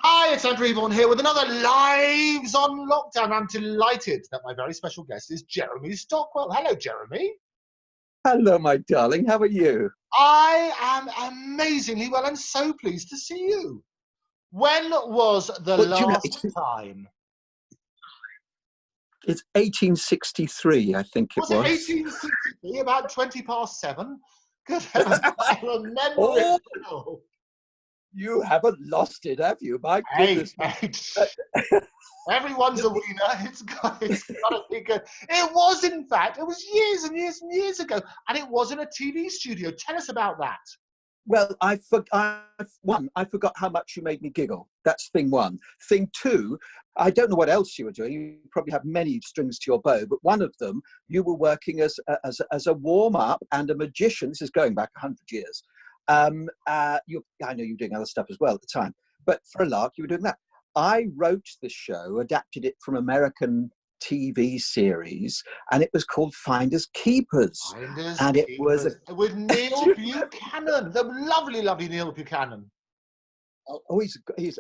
Hi, it's Andrew EBORN here with another Lives on Lockdown. I'm delighted that my very special guest is Jeremy Stockwell. Hello, Jeremy. Hello, my darling. How are you? I am amazingly well and so pleased to see you. When was the last time? It's 1863, I think it was. Was it 1863, about 20 past 7? Good heavens, I remember it well. You haven't lost it, have you? My goodness. Hey. Everyone's a wiener. It's got to be good. It was, in fact, it was years and years and years ago, and it was in a TV studio. Tell us about that. Well, I forgot how much you made me giggle. That's thing one. Thing two, I don't know what else you were doing. You probably have many strings to your bow, but one of them, you were working as a warm-up and a magician. This is going back 100 years. I know you were doing other stuff as well at the time, but for a lark, you were doing that. I wrote the show, adapted it from American TV series, and it was called Finders Keepers. It was with Neil Buchanan, the lovely Neil Buchanan. Oh, he's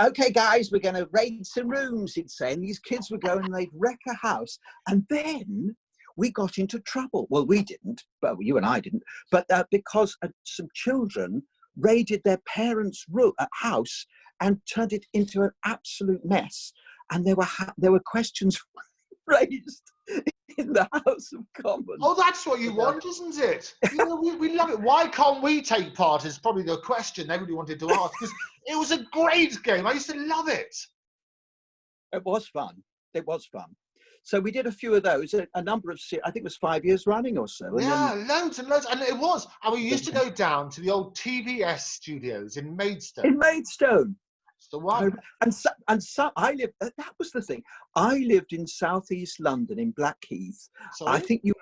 okay, guys. We're going to raid some rooms. He'd say, and these kids would go and they'd wreck a house, and then we got into trouble. Well, we didn't, but you and I didn't. But because some children raided their parents' house and turned it into an absolute mess. And there were questions raised in the House of Commons. Oh, that's what you want, isn't it? You know, we love it. Why can't we take part is probably the question everybody wanted to ask. Because it was a great game. I used to love it. It was fun. It was fun. So we did a few of those, a number of, I think it was 5 years running or so. Yeah, loads and loads. And it was. And we used to go down to the old TVS studios in Maidstone. In Maidstone. That's the one. I lived, that was the thing. I lived in southeast London in Blackheath. Sorry? I think you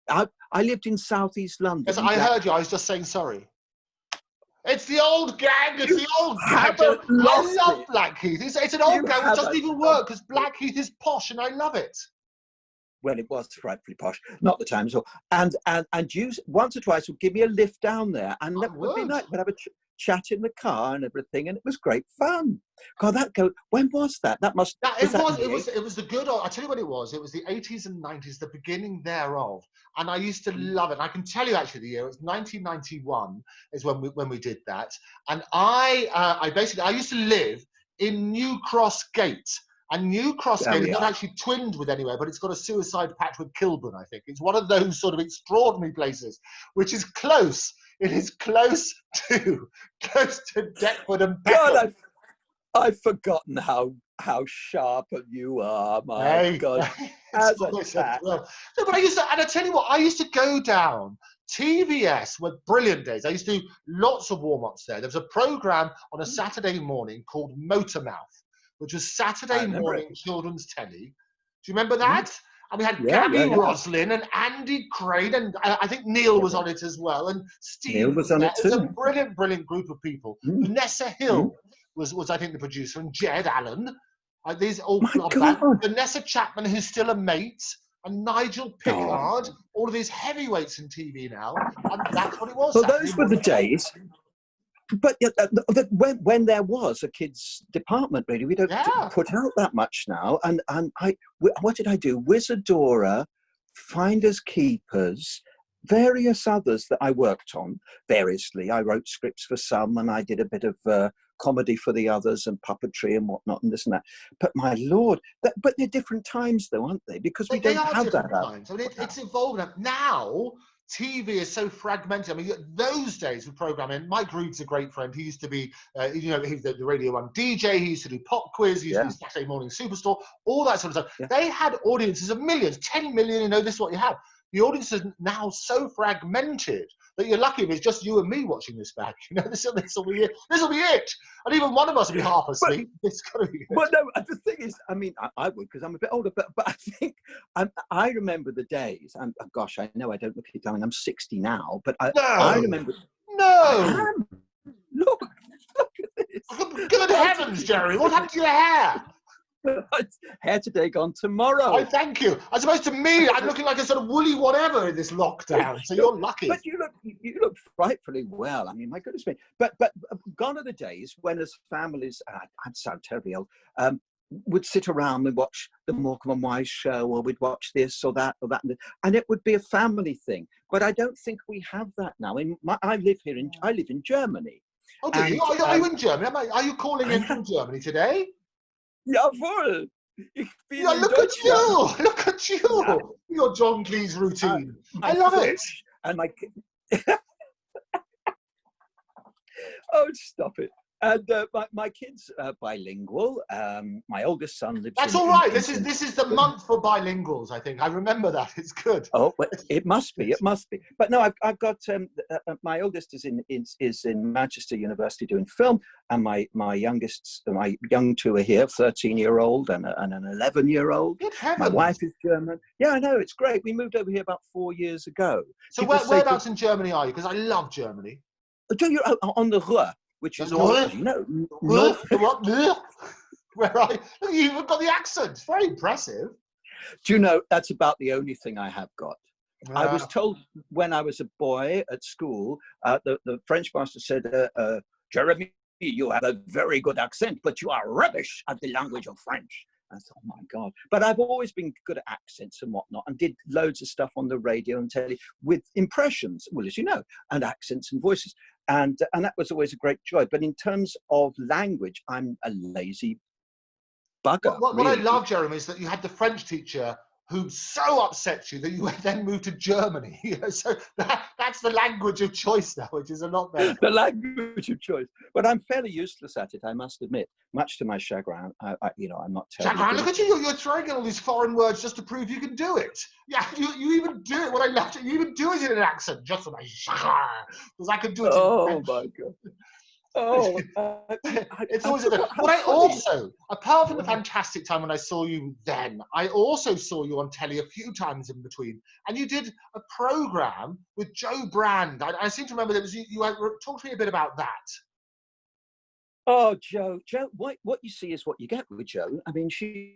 were, I lived in southeast London. Yes, I heard you. I was just saying sorry. It's the old gang. It's the old gang. I love Blackheath. It's an old gang which doesn't even work because Blackheath is posh and I love it. Well, it was frightfully posh, not the time at all. And you once or twice would give me a lift down there, and that would be nice. We'd have a chat in the car and everything, and it was great fun. God, when was that? It was the good old. I tell you what it was. It was the 80s and 90s, the beginning thereof, and I used to love it. And I can tell you actually the year. It was 1991 is when we did that, and I used to live in New Cross Gate. And New Cross Gate is not actually twinned with anywhere, but it's got a suicide pact with Kilburn, I think. It's one of those sort of extraordinary places, which is close. It is close to Deptford and Peckham. God, I've forgotten how sharp you are, my God. No, but I tell you what, I used to go down. TVS were brilliant days. I used to do lots of warm-ups there. There was a programme on a Saturday morning called Motormouth, which was Saturday morning children's telly. Do you remember that? And we had Gabby Roslin and Andy Crane, and I think Neil was on it as well, and Steve Neil was on it too. It was a brilliant, brilliant group of people. Vanessa Hill was I think the producer, and Jed Allen. These all Vanessa Chapman, who's still a mate, and Nigel Pickard. All of these heavyweights in TV now, and that's what it was. Well, those were the days. But when there was a kids department, really, we don't put out that much now. And what did I do? Wizardora, Finders Keepers, various others that I worked on variously. I wrote scripts for some, and I did a bit of comedy for the others, and puppetry and whatnot, and this and that. But my Lord, but they're different times, though, aren't they? Because we don't have that. I mean, it's evolved now. TV is so fragmented. I mean, those days with programming, Mike Reed's a great friend. He used to be, he's the Radio 1 DJ. He used to do pop quiz. He used to do Saturday Morning Superstore, all that sort of stuff. Yeah. They had audiences of millions, 10 million, this is what you have. The audience is now so fragmented that you're lucky if it's just you and me watching this back. This will be it. This will be it. And even one of us will be half asleep. It's got to be it. Well, no, the thing is, I mean, I would because I'm a bit older, but I think I remember the days. Gosh, I know I don't look it. I mean, I'm 60 now, but I remember. No. Look at this. Good heavens, Jerry! What happened to your hair? Hair today, gone tomorrow. Oh, thank you. As opposed to me, I'm looking like a sort of woolly whatever in this lockdown. So you're lucky. But you look frightfully well. I mean, my goodness me. But gone are the days when as families, I'd sound terribly old, would sit around and watch the Morecambe and Wise show, or we'd watch this or that, and it would be a family thing. But I don't think we have that now. I live in Germany. Oh, do you? Are you in Germany? Are you calling in from Germany today? Jawohl. Ich bin Yeah, in look at Deutschland. you! Look at you! Yeah. Your John Cleese routine. I My love French and my oh, stop it. And my kids are bilingual. My oldest son lives That's in... all right. This is the month for bilinguals, I think. I remember that. It's good. Oh, well, it must be. It must be. But no, I've got my oldest is in Manchester University doing film, and my young two are here, 13-year-old and an 11-year-old. Good heavens. My wife is German. Yeah, I know. It's great. We moved over here about 4 years ago. So whereabouts in Germany are you? Because I love Germany. You're on the Ruhr, which is north, north. Where are you? Look, you've got the accent. It's very impressive. Do you know, that's about the only thing I have got. I was told when I was a boy at school, the French master said, Jeremy, you have a very good accent, but you are rubbish at the language of French. I thought, oh my God. But I've always been good at accents and whatnot, and did loads of stuff on the radio and telly with impressions, well, as you know, and accents and voices. And that was always a great joy. But in terms of language, I'm a lazy bugger. What I love, Jeremy, is that you had the French teacher who so upset you that you then moved to Germany. So that's the language of choice now, which is a lot better. The language of choice. But I'm fairly useless at it, I must admit, much to my chagrin. I'm not terrible. Chagrin, look at you. You're throwing in all these foreign words just to prove you can do it. Yeah, you even do it. What I love, you even do it in an accent, just for my chagrin, because I can do it in French. My God. Oh, it's always but I also, apart from the fantastic time when I saw you then, I also saw you on telly a few times in between, and you did a program with Joe Brand. I seem to remember that was you. Talk to me a bit about that. Oh, Joe, what you see is what you get with Joe. I mean, she's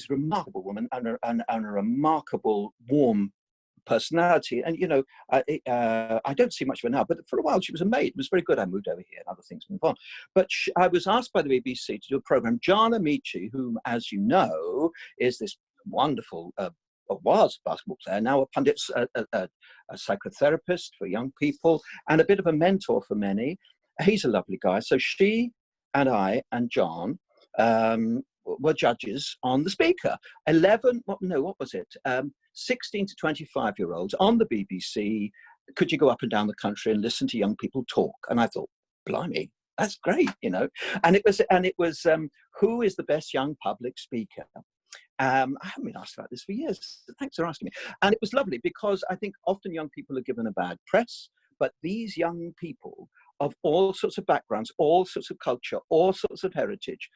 a remarkable woman and a remarkable, warm personality, and I don't see much of her now, but for a while she was a maid. It was very good. I moved over here and other things moved on, but I was asked by the BBC to do a program. John Amici, whom, as you know, is this wonderful was a basketball player, now a pundit, a psychotherapist for young people, and a bit of a mentor for many. He's a lovely guy. So she and I and John were judges on The Speaker. 16 to 25-year-olds on the BBC. Could you go up and down the country and listen to young people talk? And I thought, blimey, that's great, And it was who is the best young public speaker? I haven't been asked about this for years. Thanks for asking me. And it was lovely because I think often young people are given a bad press, but these young people of all sorts of backgrounds, all sorts of culture, all sorts of heritage,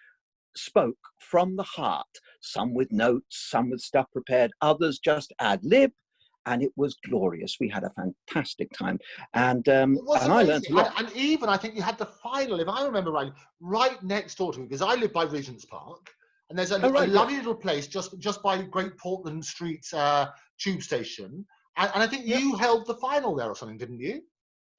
spoke from the heart, some with notes, some with stuff prepared, others just ad lib, and it was glorious. We had a fantastic time, and I learned a lot. And even I think you had the final, if I remember right next door to me, because I live by Regent's Park, and there's a lovely little place just by Great Portland Street tube station, and I think you held the final there or something, didn't you?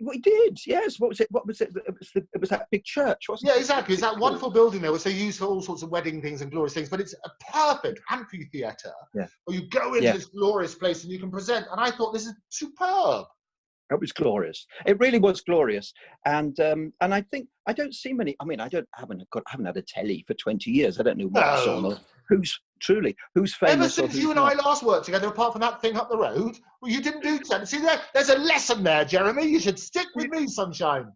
We did, yes. What was it? It was that big church, wasn't it? Yeah, exactly. It's that wonderful building there, which they use for all sorts of wedding things and glorious things. But it's a perfect amphitheatre where you go into this glorious place and you can present. And I thought, this is superb. It was glorious. It really was glorious. And I think I don't see many. I mean, I haven't had a telly for 20 years. I don't know what's on or who's famous. Ever since you and I last worked together, apart from that thing up the road, well, you didn't do that. See, there's a lesson there, Jeremy. You should stick with me, sunshine.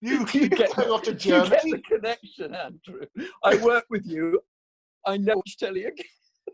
You get off to Germany. You get the connection, Andrew. I work with you. I never watch telly again.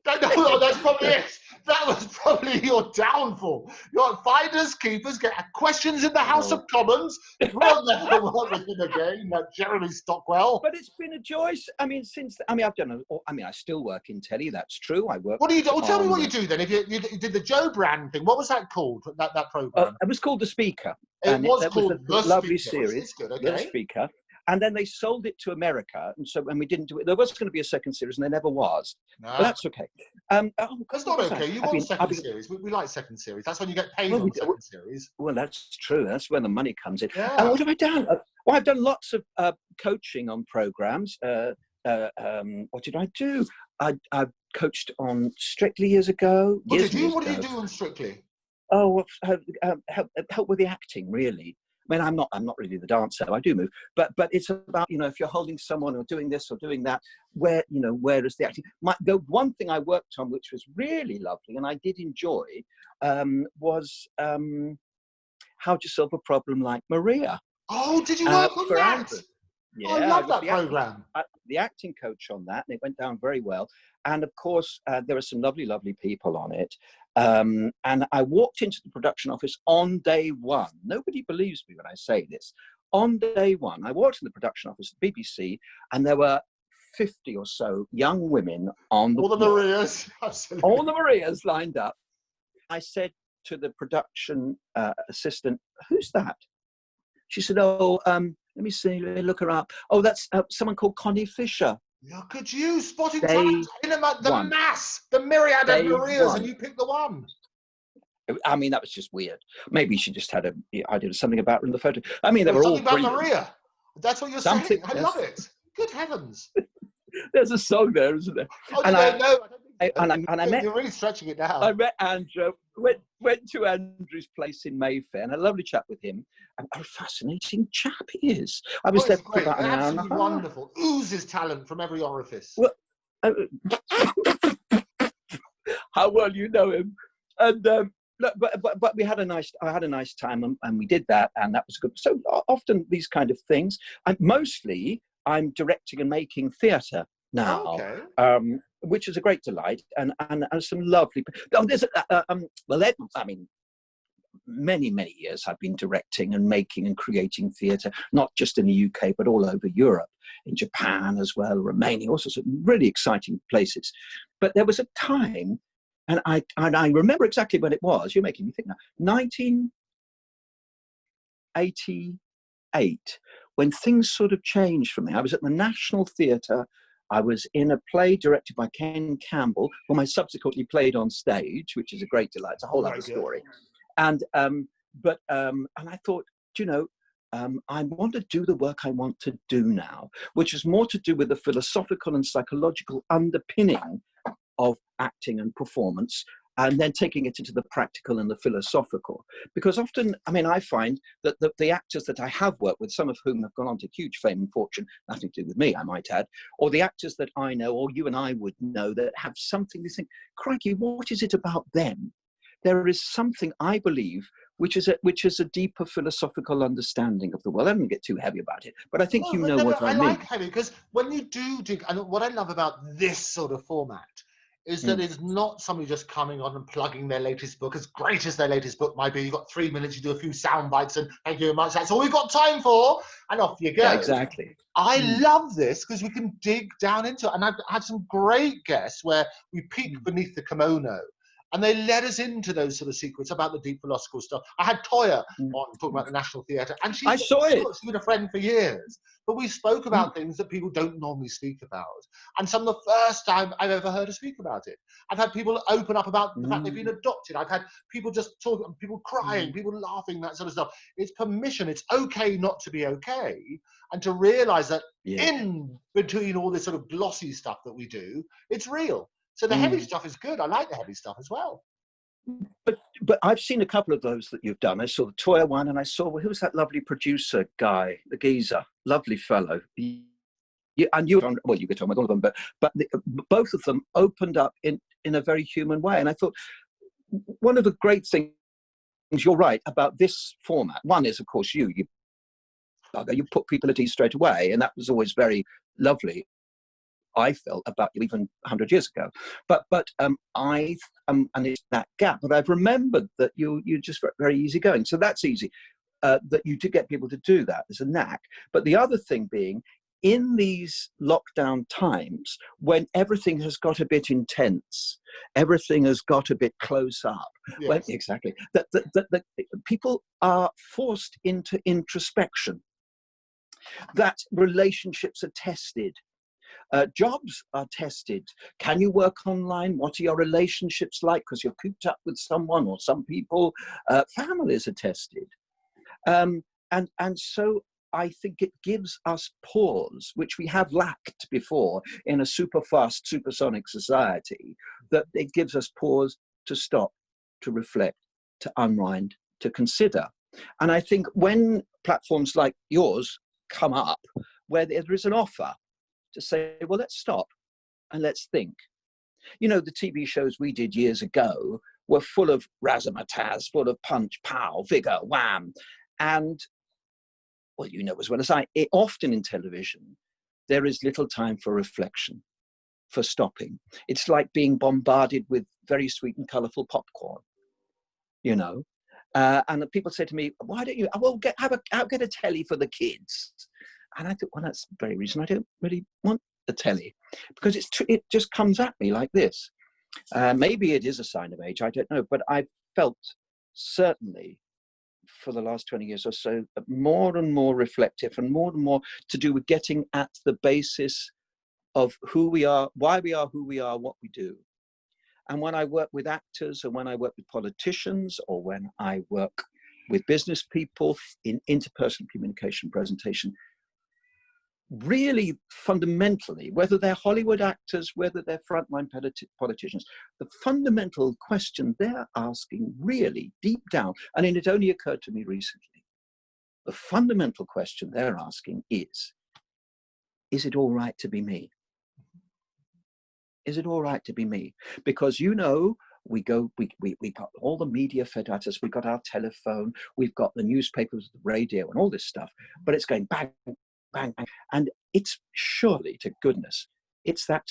No, that's probably it. That was probably your downfall. Your finders, keepers, get questions in the House of Commons. We'll never work with him again, that Jeremy Stockwell. But it's been a joy. I mean, I still work in telly. That's true. I work. What do you do? Well, tell me what you do then. If you did the Joe Brand thing, what was that called? That program? It was called The Speaker. It was called a lovely series. Good, okay. The Speaker. And then they sold it to America, and so when we didn't do it, there was going to be a second series, and there never was. Nah. But that's okay. That's not okay. You want second series. We like second series. That's when you get paid on the second series. Well, that's true. That's where the money comes in. Yeah. And what have I done? Well, I've done lots of coaching on programs. What did I do? I coached on Strictly years ago. What did you do on Strictly? Oh, help with the acting, really. I mean, I'm not really the dancer. I do move, but it's about, you know, if you're holding someone or doing this or doing that, where is the acting? The one thing I worked on, which was really lovely and I did enjoy, was how to solve a problem like Maria. Oh, did you work on that? Andrew. Yeah, I love that program. The acting coach on that, and it went down very well. And of course, there were some lovely, lovely people on it. And I walked into the production office on day one. Nobody believes me when I say this. On day one, I walked in the production office at the BBC, and there were 50 or so young women on the all the Marias, absolutely. All the Marias lined up. I said to the production assistant, "Who's that?" She said, "Oh, let me see, let me look her up. Oh, that's someone called Connie Fisher." Look at you, spotting talent in the mass, the myriad of Marias, and you picked the one. I mean, that was just weird. Maybe she just had I did something about her in the photo. I mean, they were all brilliant. Something about Maria. That's what you're saying. I love it. Good heavens. There's a song there, isn't there? Oh, and I know. I met. You're really stretching it now. I met Andrew. Went to Andrew's place in Mayfair, and had a lovely chat with him. And what a fascinating chap he is. I was there for about an hour and a half. Wonderful. Oozes talent from every orifice. Well, how well you know him. And but we had I had a nice time, and we did that, and that was good. So often these kind of things. Mostly I'm directing and making theatre now. Okay. Which is a great delight, and some lovely. Oh, there's I mean, many years I've been directing and making and creating theatre, not just in the UK but all over Europe, in Japan as well, Romania, all sorts of really exciting places. But there was a time, and I remember exactly when it was. You're making me think now. 1988, when things sort of changed for me. I was at the National Theatre. I was in a play directed by Ken Campbell, whom I subsequently played on stage, which is a great delight. It's a whole other story. And I thought, I want to do the work I want to do now, which is more to do with the philosophical and psychological underpinning of acting and performance, and then taking it into the practical and the philosophical. Because often, I mean, I find that the actors that I have worked with, some of whom have gone on to huge fame and fortune, nothing to do with me, I might add, or the actors that I know, or you and I would know, that have something, you think, crikey, what is it about them? There is something, I believe, which is a deeper philosophical understanding of the world. I don't get too heavy about it, but I think what I mean. I like heavy, because when you do, and what I love about this sort of format is that it's not somebody just coming on and plugging their latest book, as great as their latest book might be. You've got 3 minutes, you do a few sound bites, and thank you very much. That's all we've got time for, and off you go. Yeah, exactly. I love this because we can dig down into it. And I've had some great guests where we peek beneath the kimono, and they led us into those sort of secrets about the deep philosophical stuff. I had Toya on talking about the National Theatre, and she's been a friend for years. But we spoke about things that people don't normally speak about. And some of the first time I've ever heard her speak about it. I've had people open up about the fact they've been adopted. I've had people just talking, people crying, people laughing, that sort of stuff. It's permission. It's okay not to be okay. And to realize that in between all this sort of glossy stuff that we do, it's real. So the heavy stuff is good. I like the heavy stuff as well. But I've seen a couple of those that you've done. I saw the Toya one, and I saw, who was that lovely producer guy, the geezer, lovely fellow. You get on with all of them, but both of them opened up in a very human way. And I thought, one of the great things, you're right, about this format, one is, of course, you put people at ease straight away, and that was always very lovely. I felt about you even 100 years ago, but and it's that gap. But I've remembered that you're just very easygoing, so that's easy. That you do get people to do that as a knack. But the other thing being, in these lockdown times when everything has got a bit intense, everything has got a bit close up. Yes. Exactly. That people are forced into introspection. that relationships are tested. Jobs are tested. Can you work online? What are your relationships like? Because you're cooped up with someone or some people. Families are tested. And so I think it gives us pause, which we have lacked before in a super fast, supersonic society, that it gives us pause to stop, to reflect, to unwind, to consider. And I think when platforms like yours come up, where there is an offer to say, well, let's stop and let's think. You know, the TV shows we did years ago were full of razzmatazz, full of punch, pow, vigor, wham. And, well, you know as well as I, often in television, there is little time for reflection, for stopping. It's like being bombarded with very sweet and colourful popcorn, you know. And people say to me, why don't you, well, get a telly for the kids. And I thought, well, that's the very reason I don't really want a telly, because it just comes at me like this. Maybe it is a sign of age, I don't know, but I've felt certainly for the last 20 years or so, more and more reflective and more to do with getting at the basis of who we are, why we are who we are, what we do. And when I work with actors, or when I work with politicians, or when I work with business people in interpersonal communication presentation, really fundamentally, whether they're Hollywood actors, whether they're frontline politicians, the fundamental question they're asking really deep down, and it only occurred to me recently, the fundamental question they're asking is it all right to be me? Is it all right to be me? Because, you know, we got all the media fed at us, we've got our telephone, we've got the newspapers, the radio, and all this stuff, but it's going bang, bang, bang. And it's surely, to goodness, it's that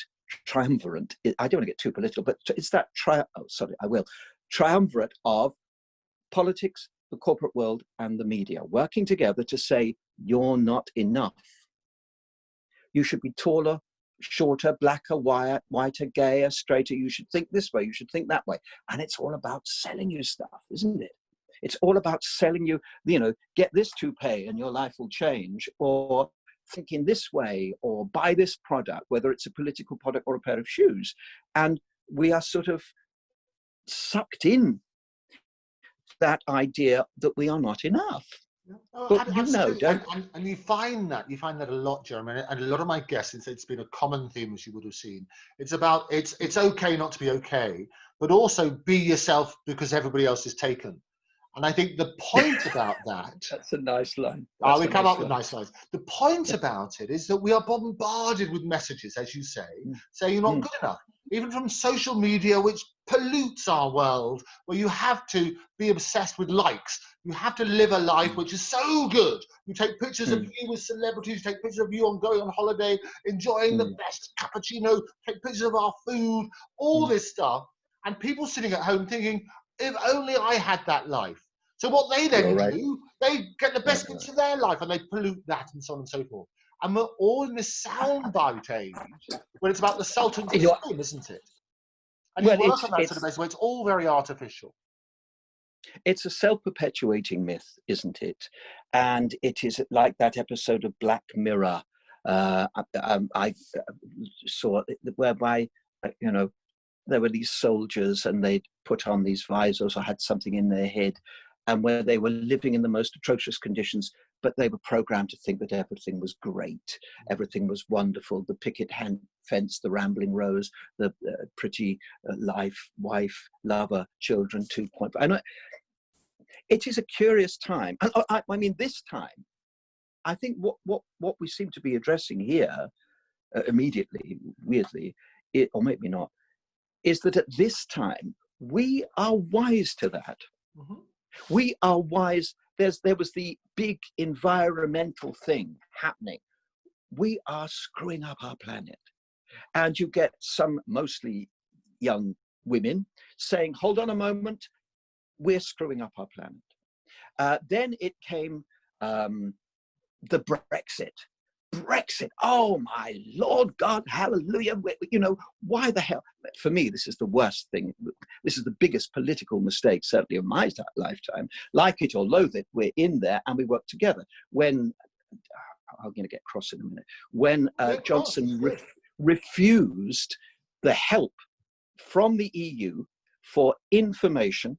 triumvirate, I don't want to get too political, but it's that triumvirate of politics, the corporate world, and the media working together to say, you're not enough. You should be taller, shorter, blacker, whiter, gayer, straighter. You should think this way, you should think that way. And it's all about selling you stuff, isn't it? It's all about selling you, you know, get this toupee and your life will change, or think in this way, or buy this product, whether it's a political product or a pair of shoes. And we are sort of sucked in that idea that we are not enough. But you know, and you find that a lot, Jeremy, and a lot of my guests, it's been a common theme, as you would have seen. It's about it's okay not to be okay, but also be yourself because everybody else is taken. And I think the point about that, that's a nice line. We come up with nice lines. The point about it is that we are bombarded with messages, as you say, saying you're not good enough, even from social media, which pollutes our world, where you have to be obsessed with likes. You have to live a life which is so good. You take pictures of you with celebrities, you take pictures of you going on holiday, enjoying the best cappuccino, take pictures of our food, all this stuff. And people sitting at home thinking, if only I had that life. So what they then do, they get the best bits of their life and they pollute that and so on and so forth. And we're all in this soundbite age where it's about the sultan's skin, isn't it? And you work on that sort of basis where it's all very artificial. It's a self-perpetuating myth, isn't it? And it is like that episode of Black Mirror I saw, whereby, you know, there were these soldiers and they'd put on these visors or had something in their head, and where they were living in the most atrocious conditions, but they were programmed to think that everything was great, everything was wonderful, the picket fence, the rambling rose, the pretty wife, lover, children 2.5. And it is a curious time. And I mean, this time, I think what we seem to be addressing here immediately, weirdly, or maybe not, is that at this time, we are wise to that. We are wise. There was the big environmental thing happening. We are screwing up our planet. And you get some mostly young women saying, hold on a moment, we're screwing up our planet. Then it came the Brexit. Oh my Lord God, hallelujah. You know, why the hell? For me, this is the worst thing. This is the biggest political mistake, certainly of my lifetime. Like it or loathe it, we're in there and we work together. When I'm going to get cross in a minute, when Johnson Good. refused the help from the EU for information,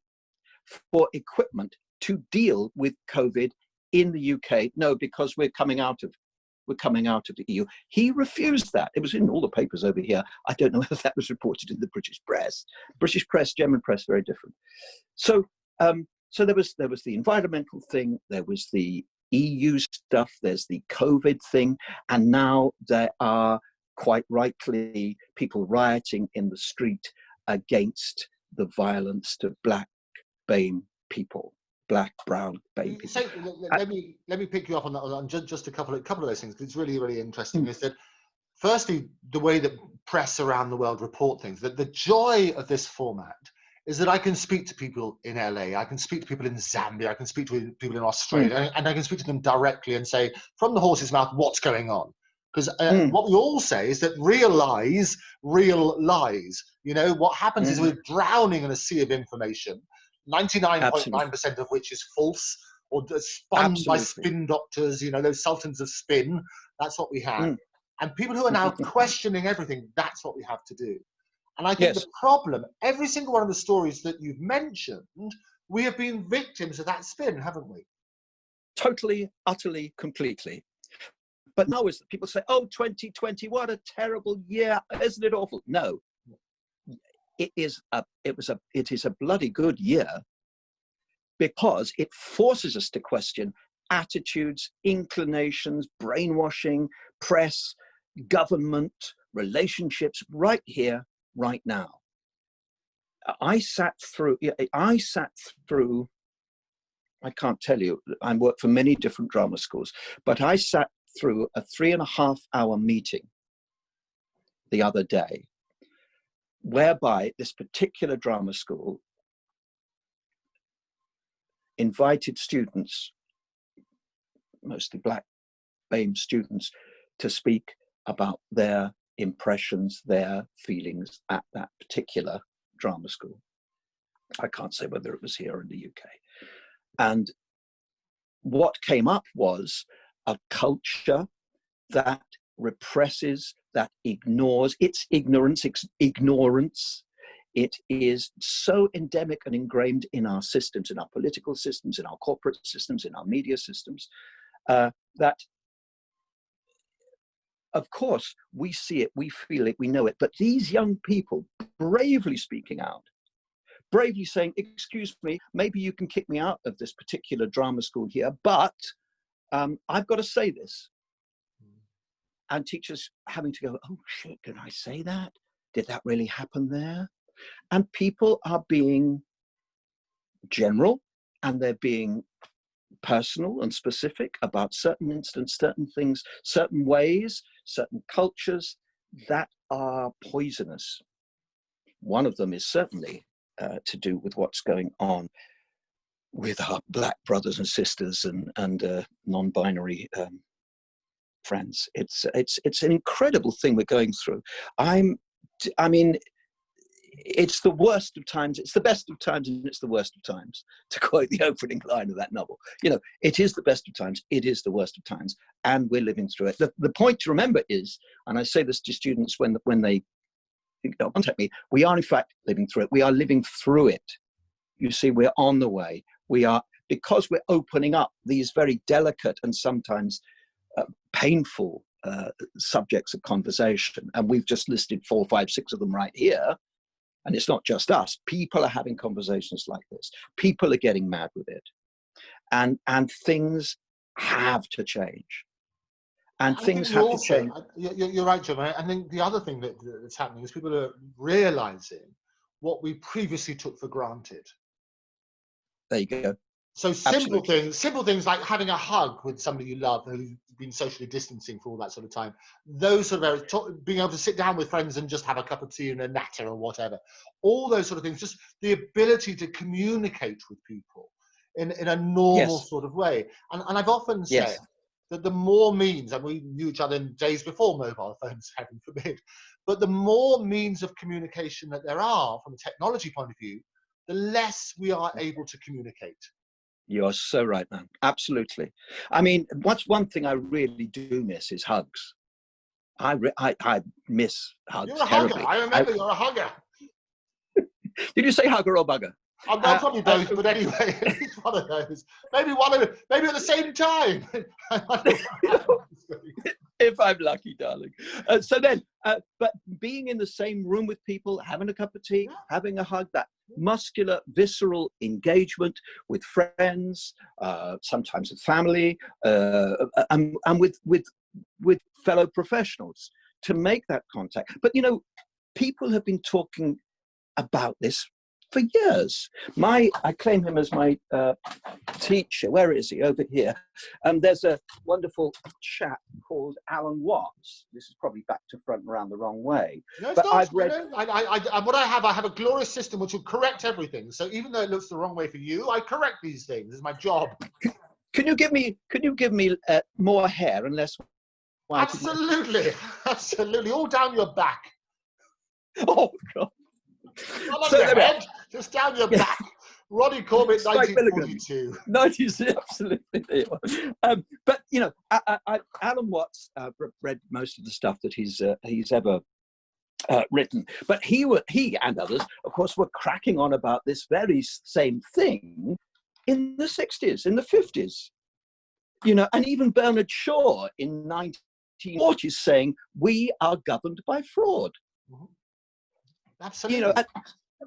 for equipment to deal with COVID in the UK. No, because we're coming out of the EU. He refused that. It was in all the papers over here. I don't know whether that was reported in the British press. British press, German press, very different. So, so there was the environmental thing. There was the EU stuff. There's the COVID thing, and now there are quite rightly people rioting in the street against the violence to black BAME people. Black, brown, BAME people. So let me pick you up on that, on just a couple of those things, because it's really, really interesting. Is that firstly, the way that press around the world report things, that the joy of this format is that I can speak to people in LA, I can speak to people in Zambia, I can speak to people in Australia, and I can speak to them directly and say, from the horse's mouth, what's going on? Because what we all say is that real lies, real lies. You know, what happens is we're drowning in a sea of information, 99.9% of which is false or spun by spin doctors, you know, those sultans of spin. That's what we have. And people who are now questioning everything, that's what we have to do. And I think the problem, every single one of the stories that you've mentioned, we have been victims of that spin, haven't we? Totally, utterly, completely. But now is people say, oh, 2020, what a terrible year. Isn't it awful? No. It is a bloody good year, because it forces us to question attitudes, inclinations, brainwashing, press, government, relationships, right here, right now. I sat through, I can't tell you, I worked for many different drama schools, but I sat through a 3.5-hour meeting the other day, whereby this particular drama school invited students, mostly black BAME students, to speak about their impressions, their feelings at that particular drama school. I can't say whether it was here or in the UK. And what came up was a culture that represses, that ignores, it's ignorance. It is so endemic and ingrained in our systems, in our political systems, in our corporate systems, in our media systems, that, of course, we see it, we feel it, we know it. But these young people bravely speaking out, bravely saying, excuse me, maybe you can kick me out of this particular drama school here, but I've got to say this. And teachers having to go, oh shit, did I say that? Did that really happen there? And people are being general, and they're being personal and specific about certain incidents, certain things, certain ways, certain cultures that are poisonous. One of them is certainly to do with what's going on with our black brothers and sisters and non-binary friends. It's an incredible thing we're going through. I mean, it's the worst of times, it's the best of times, and it's the worst of times, to quote the opening line of that novel. You know, it is the best of times, it is the worst of times, and we're living through it. The point to remember is, and I say this to students when they contact me, we are in fact living through it. We are living through it. You see, we're on the way. We are, because we're opening up these very delicate and sometimes painful subjects of conversation, and we've just listed 4, 5, 6 of them right here. And it's not just us. People are having conversations like this. People are getting mad with it, and things have to change. And things have to change. You're right, Jim. I think the other thing that's happening is people are realizing what we previously took for granted. There you go. So simple things like having a hug with somebody you love who's been socially distancing for all that sort of time. Those sort of areas, being able to sit down with friends and just have a cup of tea and a natter or whatever. All those sort of things, just the ability to communicate with people in a normal sort of way. And I've often said that the more means, and we knew each other in days before mobile phones, heaven forbid, but the more means of communication that there are from a technology point of view, the less we are able to communicate. You're so right, man. Absolutely. I mean, what's one thing I really do miss is hugs. I miss hugs You're a hugger. terribly. I remember you're a hugger. Did you say hugger or bugger? I'm probably both, but anyway, it's one of those. Maybe maybe at the same time. If I'm lucky, darling. But being in the same room with people, having a cup of tea, having a hug, that muscular, visceral engagement with friends, sometimes with family, and with fellow professionals, to make that contact. But you know, people have been talking about this for years. I claim him as my teacher. Where is he? Over here. There's a wonderful chap called Alan Watts. This is probably back to front and around the wrong way. No, it's but not. I've read. I have a glorious system which will correct everything. So even though it looks the wrong way for you, I correct these things. It's my job. Can you give me more hair and less white? Absolutely, absolutely. All down your back. Oh God. Not on your head, just down your back. Roddy Corbett, 1942. 90s, absolutely. But you know, Alan Watts read most of the stuff that he's ever written. But he and others, of course, were cracking on about this very same thing in the 60s, in the 50s. You know, and even Bernard Shaw in 1940s saying, "We are governed by fraud." Mm-hmm. Absolutely. You know,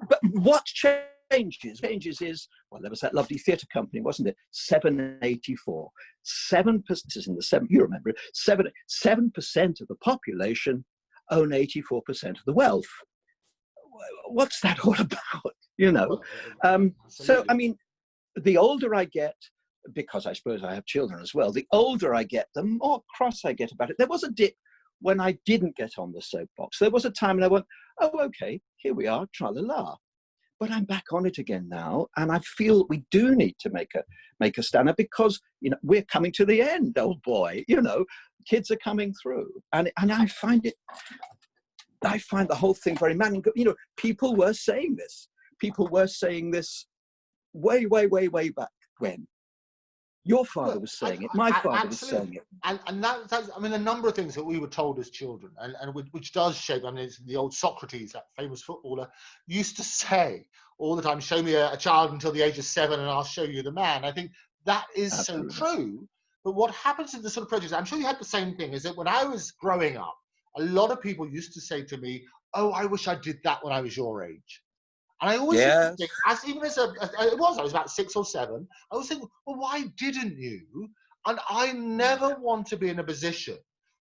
but what changes is, well, there was that lovely theatre company, wasn't it? 784. 7%, this is in the 7, you remember it, 7% of the population own 84% of the wealth. What's that all about? You know? So, I mean, the older I get, because I suppose I have children as well, the older I get, the more cross I get about it. There was a dip when I didn't get on the soapbox. There was a time when I went, oh, okay, here we are, tra-la-la. But I'm back on it again now, and I feel we do need to make a stand up, because you know we're coming to the end, old boy. You know, kids are coming through, and I find the whole thing very maddening. You know, people were saying this. People were saying this way back when. Your father was saying it. My father was saying it. And that's, I mean, a number of things that we were told as children, and which does shape. I mean, it's the old Socrates, that famous footballer, used to say all the time, "Show me a child until the age of 7, and I'll show you the man." I think that is Absolutely. So true. But what happens in the sort of projects, I'm sure you had the same thing, is that when I was growing up, a lot of people used to say to me, "Oh, I wish I did that when I was your age." And I always think, I was about 6 or 7, I was thinking, well, why didn't you? And I never want to be in a position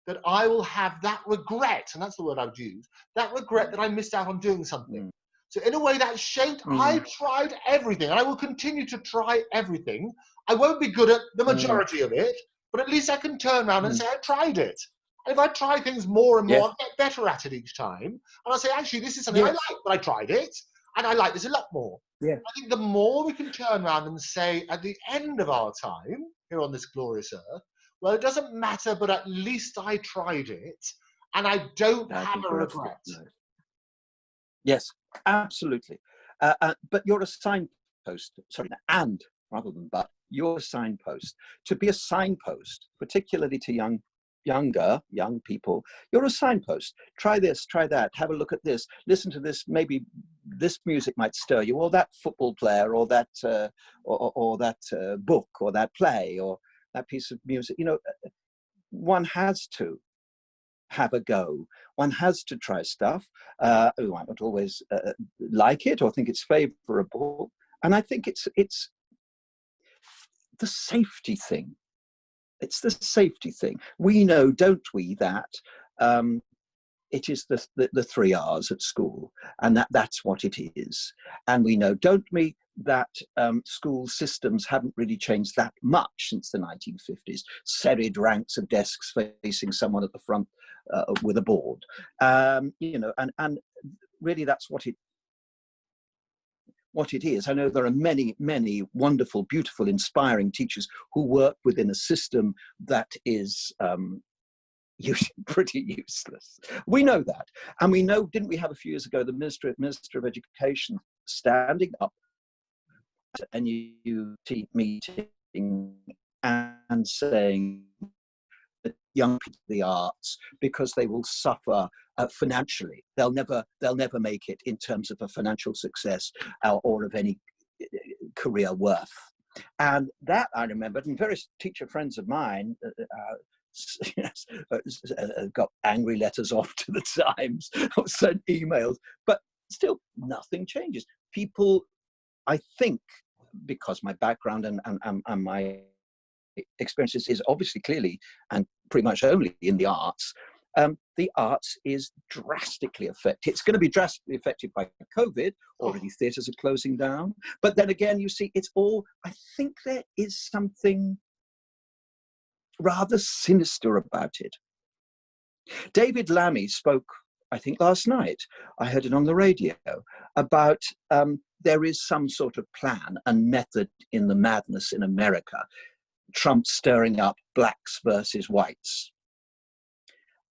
that I will have that regret, and that's the word I would use, that regret that I missed out on doing something. So in a way that shaped, I tried everything, and I will continue to try everything. I won't be good at the majority of it, but at least I can turn around and say, I tried it. And if I try things more and more, I'll get better at it each time. And I'll say, actually, this is something I like, but I tried it. And I like this a lot more. I think the more we can turn around and say at the end of our time here on this glorious earth, well, it doesn't matter, but at least I tried it, and I don't have a regret. Yes, absolutely. But you're a signpost, and rather than but, you're a signpost. To be a signpost, particularly to young people, you're a signpost. Try this, try that, have a look at this, listen to this, maybe this music might stir you, or that football player, or that or that book, or that play, or that piece of music. You know, one has to have a go. One has to try stuff. I don't always like it or think it's favorable, and I think it's the safety thing. It's the safety thing. We know, don't we, that it is the 3 R's at school, and that's what it is. And we know, don't we, that school systems haven't really changed that much since the 1950s. Serried ranks of desks facing someone at the front with a board. You know, and really that's what it is. I know there are many, many wonderful, beautiful, inspiring teachers who work within a system that is pretty useless. We know that. And we know, didn't we have a few years ago, the Minister of Education standing up and you keep meeting and saying that young people in the arts, because they will suffer financially. They'll never make it in terms of a financial success or of any career worth. And that I remembered, and various teacher friends of mine got angry letters off to the Times or sent emails, but still nothing changes. People, I think, because my background and my experiences is obviously clearly and pretty much only in the arts, the arts is drastically affected. It's going to be drastically affected by COVID. Already theatres are closing down. But then again, you see, it's all, I think there is something rather sinister about it. David Lammy spoke, I think last night, I heard it on the radio, about there is some sort of plan and method in the madness in America. Trump stirring up blacks versus whites.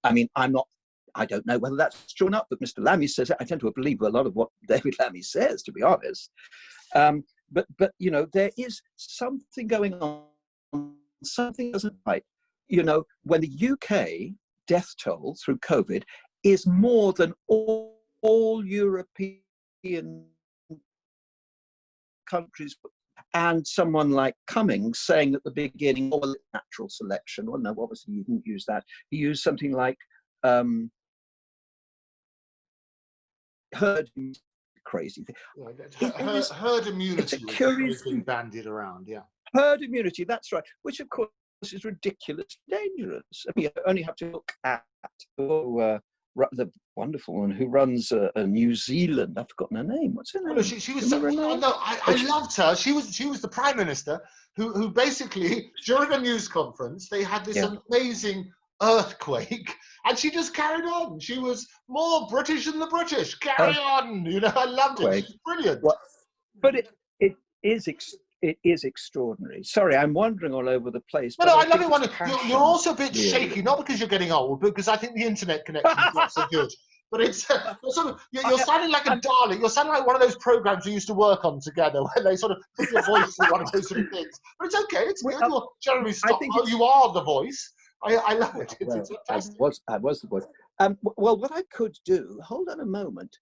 I mean, I don't know whether that's true or not, but Mr. Lammy says it. I tend to believe a lot of what David Lammy says, to be honest. But you know, there is something going on, something doesn't right. You know, when the UK death toll through COVID is more than all European countries, and someone like Cummings saying at the beginning, oh, natural selection. Well, no, obviously he didn't use that. He used something like herd, crazy thing. Yeah, herd immunity has been bandied around, yeah. Herd immunity, that's right, which of course is ridiculous, dangerous. I mean, you only have to look at the wonderful one who runs New Zealand. I've forgotten her name. What's her name? No, she was. I loved her. She was the prime minister who basically during a news conference they had this amazing earthquake, and she just carried on. She was more British than the British. Carry on, you know. I loved it. She's brilliant. Well, but it is extraordinary. Sorry, I'm wandering all over the place. No, I love it. You're also a bit shaky, not because you're getting old, but because I think the internet connection is not so good. But it's sort of, you're sounding like a darling. You're sounding like one of those programs we used to work on together, where they sort of put your voice through one of those sort of things. But it's okay. It's good. You're Jeremy Stockwell. You are the voice. I love it. It's fantastic. I was the voice. Well, what I could do, hold on a moment.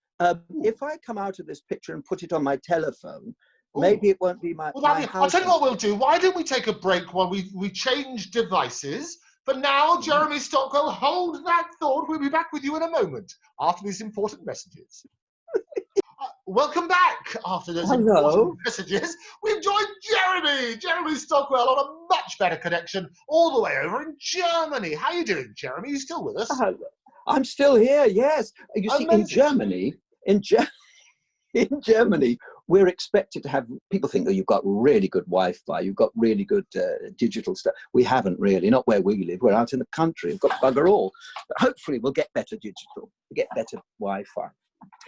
If I come out of this picture and put it on my telephone, maybe it won't be my, my house. I'll tell you what we'll do. Why don't we take a break while we change devices? For now, Jeremy Stockwell, hold that thought. We'll be back with you in a moment after these important messages. Welcome back after those important messages. We've joined Jeremy Stockwell on a much better connection all the way over in Germany. How are you doing, Jeremy? Are you still with us? I'm still here, yes. You see, in Germany, we're expected to have, people think that you've got really good Wi-Fi, you've got really good digital stuff. We haven't really, not where we live. We're out in the country, we've got bugger all. But hopefully we'll get better digital, we'll get better Wi-Fi.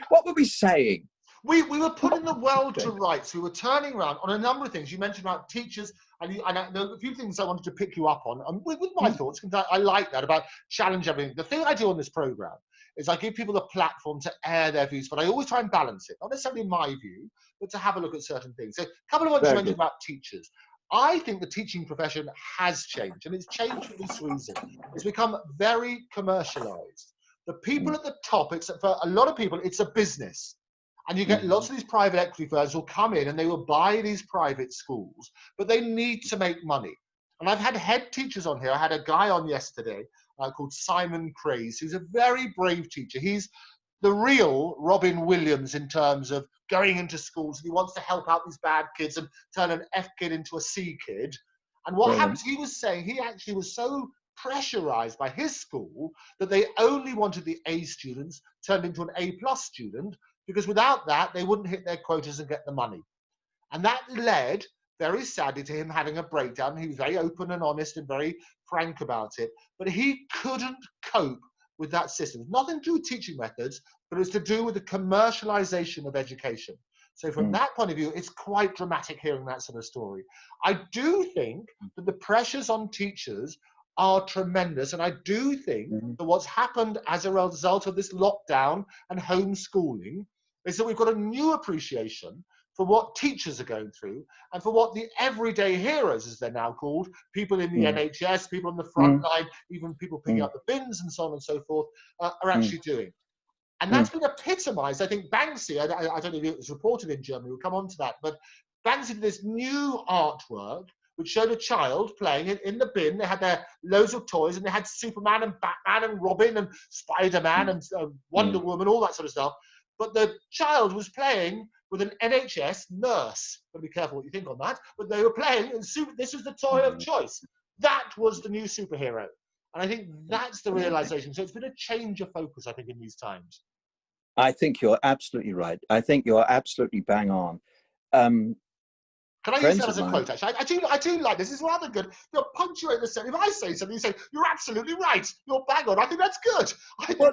What were we saying? We were putting the world to rights. We were turning around on a number of things. You mentioned about teachers, and there are a few things I wanted to pick you up on. And with my thoughts, because I like that, about challenge everything. The thing I do on this program is I give people a platform to air their views, but I always try and balance it. Not necessarily my view, but to have a look at certain things. So a couple of points you mentioned about teachers. I think the teaching profession has changed, and it's changed for this reason. It's become very commercialized. The people at the top, for a lot of people, it's a business. And you get lots of these private equity firms will come in and they will buy these private schools, but they need to make money. And I've had head teachers on here. I had a guy on yesterday called Simon Craze, who's a very brave teacher. He's the real Robin Williams in terms of going into schools. He wants to help out these bad kids and turn an F kid into a C kid. And what happens, he was saying, he actually was so pressurized by his school that they only wanted the A students turned into an A+ student, because without that, they wouldn't hit their quotas and get the money. And that led, very sadly, to him having a breakdown. He was very open and honest and very frank about it, but he couldn't cope with that system. Nothing to do with teaching methods, but it's to do with the commercialization of education. So from that point of view, it's quite dramatic hearing that sort of story. I do think that the pressures on teachers are tremendous. And I do think that what's happened as a result of this lockdown and homeschooling is that we've got a new appreciation for what teachers are going through and for what the everyday heroes, as they're now called, people in the NHS, people on the front line, even people picking up the bins and so on and so forth, are actually doing. And that's been epitomised. I think Banksy, I don't know if it was reported in Germany, we'll come on to that, but Banksy did this new artwork which showed a child playing in the bin. They had their loads of toys, and they had Superman and Batman and Robin and Spider-Man and Wonder Woman, all that sort of stuff. But the child was playing with an NHS nurse. Got to be careful what you think on that. But they were playing, and this was the toy of choice. That was the new superhero. And I think that's the realization. So it's been a change of focus, I think, in these times. I think you're absolutely right. I think you're absolutely bang on. Can I use that as a quote, actually? I do like this. It's rather good. You'll punctuate the sentence. If I say something, you say, you're absolutely right. You're bang on. I think that's good. Maybe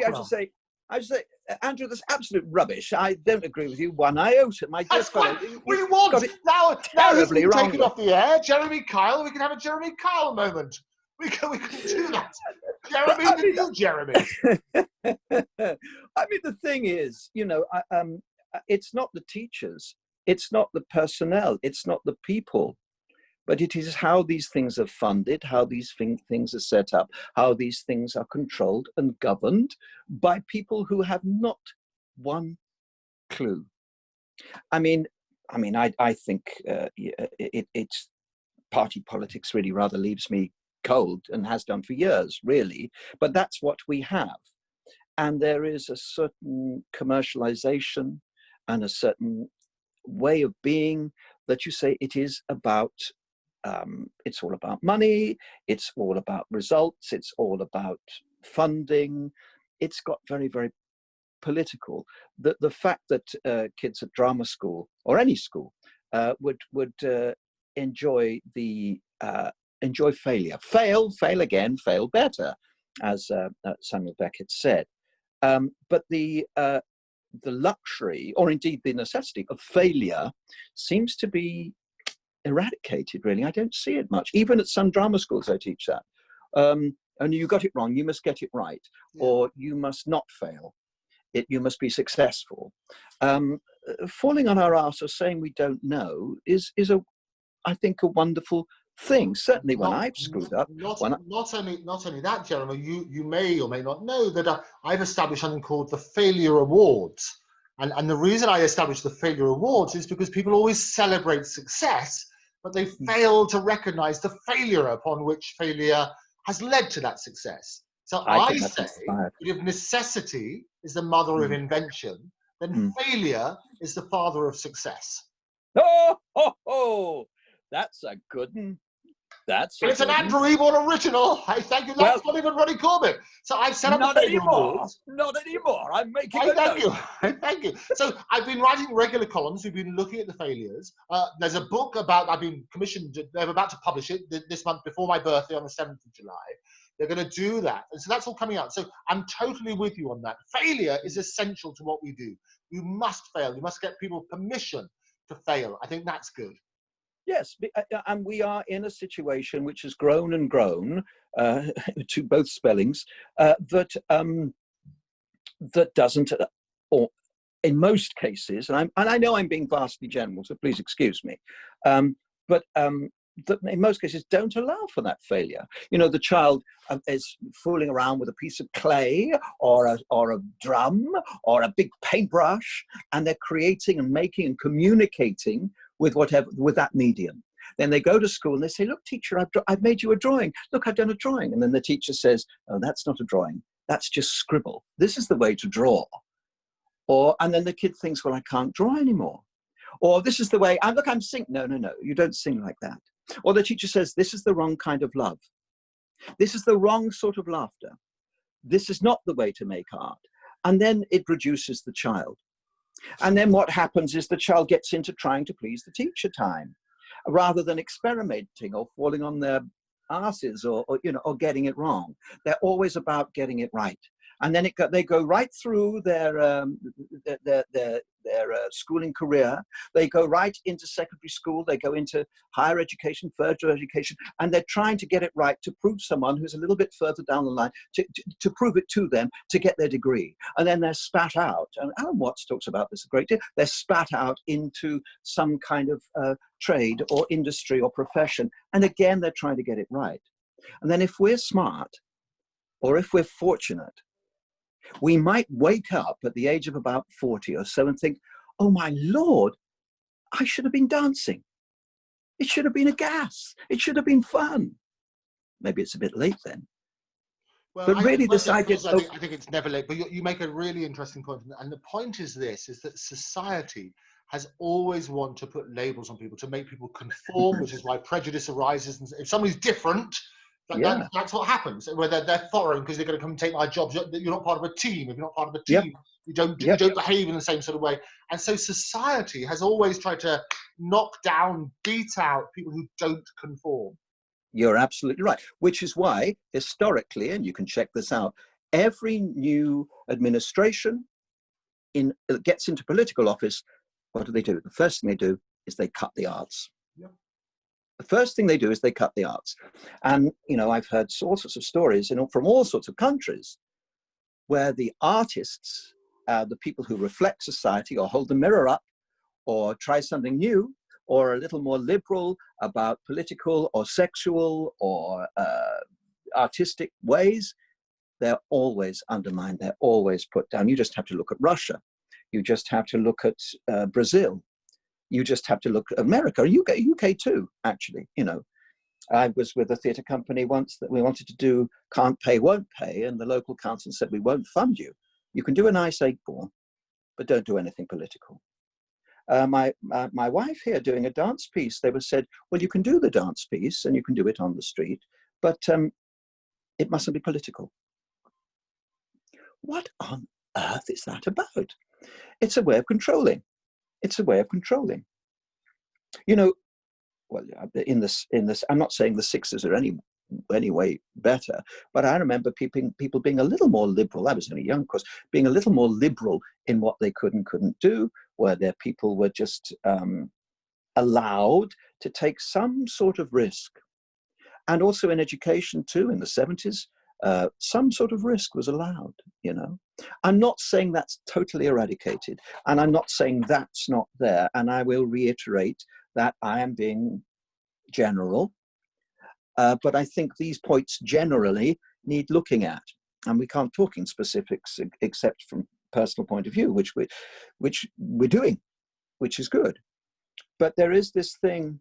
I should say, Andrew, that's absolute rubbish. I don't agree with you one iota. My dear fellow, we want. Now he's been taken off the air. Jeremy Kyle. We can have a Jeremy Kyle moment. We can do that. Jeremy, the new Jeremy. I mean, the thing is, it's not the teachers. It's not the personnel, it's not the people, but it is how these things are funded, how these things are set up, how these things are controlled and governed by people who have not one clue. I think it's party politics really rather leaves me cold, and has done for years, really, but that's what we have. And there is a certain commercialization and a certain way of being that you say it is about, it's all about money, it's all about results, it's all about funding. It's got very, very political. The fact that kids at drama school or any school would enjoy failure, fail again, fail better, as Samuel Beckett said. But the luxury, or indeed the necessity of failure, seems to be eradicated, really. I don't see it much. Even at some drama schools, I teach that. And you got it wrong, you must get it right, or you must not fail. You must be successful. Falling on our arse or saying we don't know is I think, a wonderful thing. Certainly when I've screwed up. Not only that, Jeremy, you may or may not know that I've established something called the Failure Awards. And the reason I established the Failure Awards is because people always celebrate success, but they fail to recognize the failure upon which failure has led to that success. So I say that if necessity is the mother of invention, then failure is the father of success. Oh, that's a good one. It's an Andrew EBORN original. I thank you. That's not even Ronnie Corbett. So I've set up not anymore. Not anymore. I'm making a note. Thank you. So I've been writing regular columns. We've been looking at the failures. There's a book I've been commissioned. They're about to publish it this month before my birthday on the 7th of July. They're going to do that. And so that's all coming out. So I'm totally with you on that. Failure is essential to what we do. You must fail. You must get people permission to fail. I think that's good. Yes, and we are in a situation which has grown and grown, to both spellings, that doesn't, or in most cases, and I know I'm being vastly general, so please excuse me, but that in most cases don't allow for that failure. The child is fooling around with a piece of clay or a drum or a big paintbrush, and they're creating and making and communicating with that medium. Then they go to school and they say, look, teacher, I've made you a drawing. Look, I've done a drawing. And then the teacher says, oh, that's not a drawing. That's just scribble. This is the way to draw. And then the kid thinks, well, I can't draw anymore. Or this is the way, I'm singing. No, you don't sing like that. Or the teacher says, this is the wrong kind of love. This is the wrong sort of laughter. This is not the way to make art. And then it reduces the child. And then what happens is the child gets into trying to please the teacher time, rather than experimenting or falling on their asses or getting it wrong. They're always about getting it right. And then they go right through their schooling career. They go right into secondary school. They go into higher education, further education, and they're trying to get it right to prove someone who's a little bit further down the line, to prove it to them, to get their degree. And then they're spat out. And Alan Watts talks about this a great deal. They're spat out into some kind of trade or industry or profession. And again, they're trying to get it right. And then if we're smart, or if we're fortunate, we might wake up at the age of about 40 or so and think, oh my Lord, I should have been dancing. It should have been a gas. It should have been fun. Maybe it's a bit late then. Well, but really this idea... I think it's never late, but you make a really interesting point. And the point is this, is that society has always wanted to put labels on people, to make people conform, which is why prejudice arises. And if somebody's different, that's what happens. Where they're foreign because they're going to come and take my job. You're not part of a team. If you're not part of a team, you don't behave in the same sort of way. And so society has always tried to knock down, beat out people who don't conform. You're absolutely right. Which is why historically, and you can check this out, every new administration that gets into political office, what do? The first thing they do is they cut the arts. The first thing they do is they cut the arts. And, I've heard all sorts of stories from all sorts of countries where the artists, the people who reflect society or hold the mirror up or try something new or a little more liberal about political or sexual or artistic ways, they're always undermined. They're always put down. You just have to look at Russia. You just have to look at Brazil. You just have to look at America, UK too, actually. I was with a theatre company once that we wanted to do Can't Pay, Won't Pay, and the local council said, we won't fund you. You can do a nice egg ball, but don't do anything political. My wife here doing a dance piece, they were said, well, you can do the dance piece and you can do it on the street, but it mustn't be political. What on earth is that about? It's a way of controlling. It's a way of controlling. Well, in this, I'm not saying the Sixers are any way better, but I remember people being a little more liberal. I was only young, of course, being a little more liberal in what they could and couldn't do, where their people were just allowed to take some sort of risk. And also in education too, in the 70s, some sort of risk was allowed, I'm not saying that's totally eradicated, and I'm not saying that's not there, and I will reiterate that I am being general, but I think these points generally need looking at, and we can't talk in specifics except from personal point of view, which we're doing, which is good. But there is this thing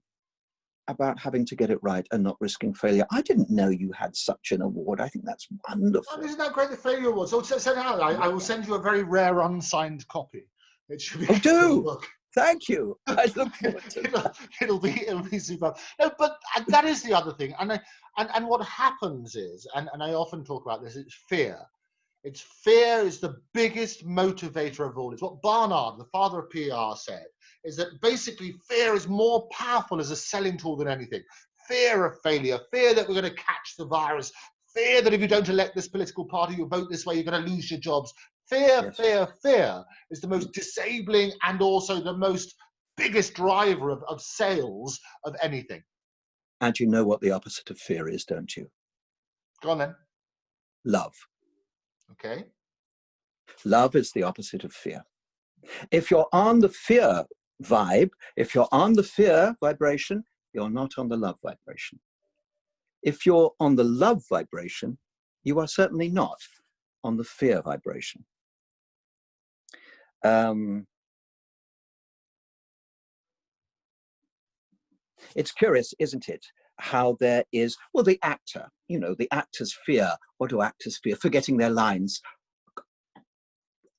about having to get it right and not risking failure. I didn't know you had such an award. I think that's wonderful. Oh, isn't that great, the failure award? So send it out. I will send you a very rare unsigned copy. It should be. Oh, do. Thank you. I look forward to it. It'll be super. No, but that is the other thing. And what happens is, and I often talk about this, it's fear. Fear is the biggest motivator of all. It's what Barnard, the father of PR, said, is that basically fear is more powerful as a selling tool than anything. Fear of failure, fear that we're going to catch the virus, fear that if you don't elect this political party, you vote this way, you're going to lose your jobs. Fear, yes. Fear is the most disabling and also the biggest driver of sales of anything. And you know what the opposite of fear is, don't you? Go on then. Love. Okay. Love is the opposite of fear. If you're on the fear vibe, if you're on the fear vibration, you're not on the love vibration. If you're on the love vibration, you are certainly not on the fear vibration. It's curious, isn't it, how there is, well, the actor, the actor's fear. What do actors fear? Forgetting their lines.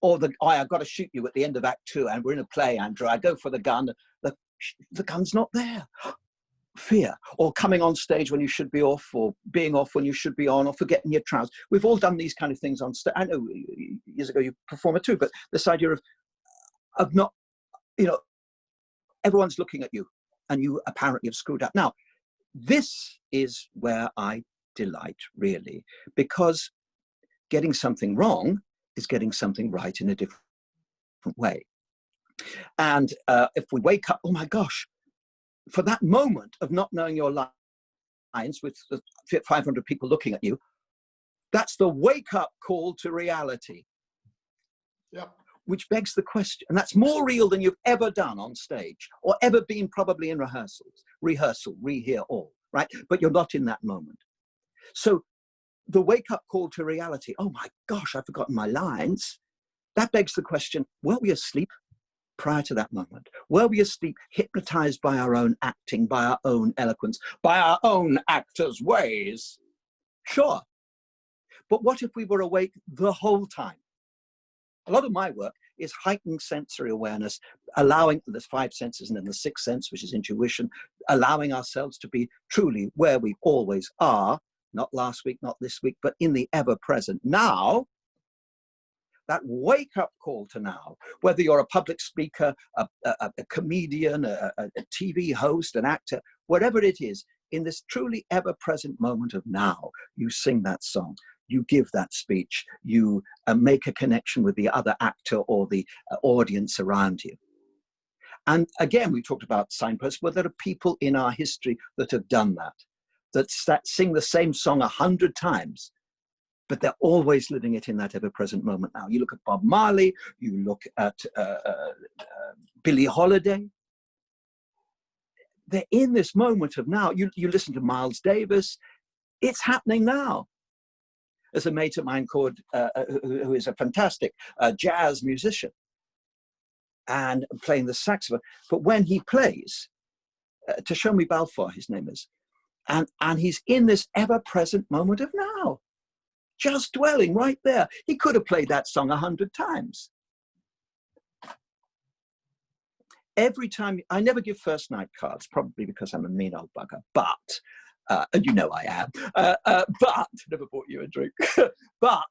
Or I've got to shoot you at the end of Act 2 and we're in a play, Andrew. I go for the gun. The gun's not there. Fear. Or coming on stage when you should be off, or being off when you should be on, or forgetting your trousers. We've all done these kind of things on stage. I know years ago you performer too, but this idea of not, everyone's looking at you and you apparently have screwed up. Now, this is where I delight, really, because getting something wrong is getting something right in a different way. And if we wake up, oh my gosh, for that moment of not knowing your lines with 500 people looking at you, that's the wake up call to reality. Yep. Which begs the question, and that's more real than you've ever done on stage or ever been probably in rehearsal, rehear all, right? But you're not in that moment. So the wake up call to reality, oh my gosh, I've forgotten my lines. That begs the question, were we asleep prior to that moment? Were we asleep, hypnotized by our own acting, by our own eloquence, by our own actors' ways? Sure. But what if we were awake the whole time? A lot of my work is heightening sensory awareness, allowing, there's 5 senses and then the 6th sense, which is intuition, allowing ourselves to be truly where we always are, not last week, not this week, but in the ever present now. That wake up call to now, whether you're a public speaker, a comedian, a TV host, an actor, whatever it is, in this truly ever present moment of now, you sing that song. You give that speech, you make a connection with the other actor or the audience around you. And again, we talked about signposts, where there are people in our history that have done that sing the same song 100 times, but they're always living it in that ever-present moment now. You look at Bob Marley, you look at Billie Holiday. They're in this moment of now. You listen to Miles Davis, it's happening now. There's a mate of mine called, who is a fantastic jazz musician and playing the saxophone. But when he plays, Tashomi Balfour, his name is, and he's in this ever-present moment of now, just dwelling right there. He could have played that song 100 times. Every time, I never give first night cards, probably because I'm a mean old bugger, but and you know I am, but never bought you a drink. But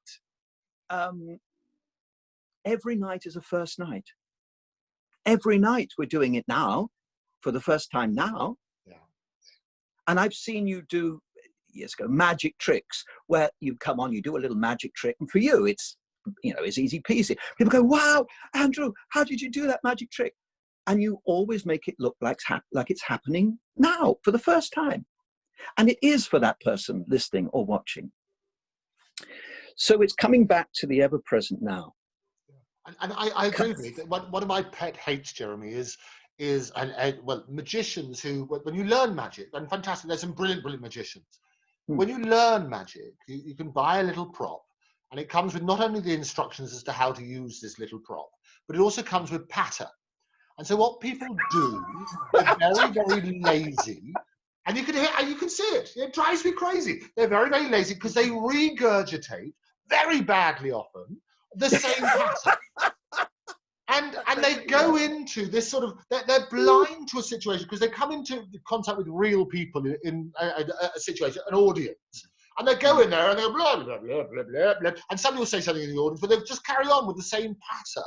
every night is a first night. Every night we're doing it now, for the first time now. Yeah. And I've seen you do, years ago, magic tricks, where you come on, you do a little magic trick, and for you, it's, you know, it's easy peasy. People go, wow, Andrew, how did you do that magic trick? And you always make it look like it's happening now, for the first time. And it is for that person listening or watching. So it's coming back to the ever-present now. And I agree with you. One of my pet hates, Jeremy, is well, magicians who, when you learn magic, and fantastic, there's some brilliant magicians. When you learn magic, you can buy a little prop, and it comes with not only the instructions as to how to use this little prop, but it also comes with patter. And so what people do, they're very, very lazy. And you can see it. It drives me crazy. They're very, very lazy because they regurgitate very badly often the same pattern. And they go into this sort of, they're blind to a situation because they come into contact with real people in a situation, an audience. And they go in there and they go blah, blah, blah, blah, blah, blah. And somebody will say something in the audience, but they'll just carry on with the same patter.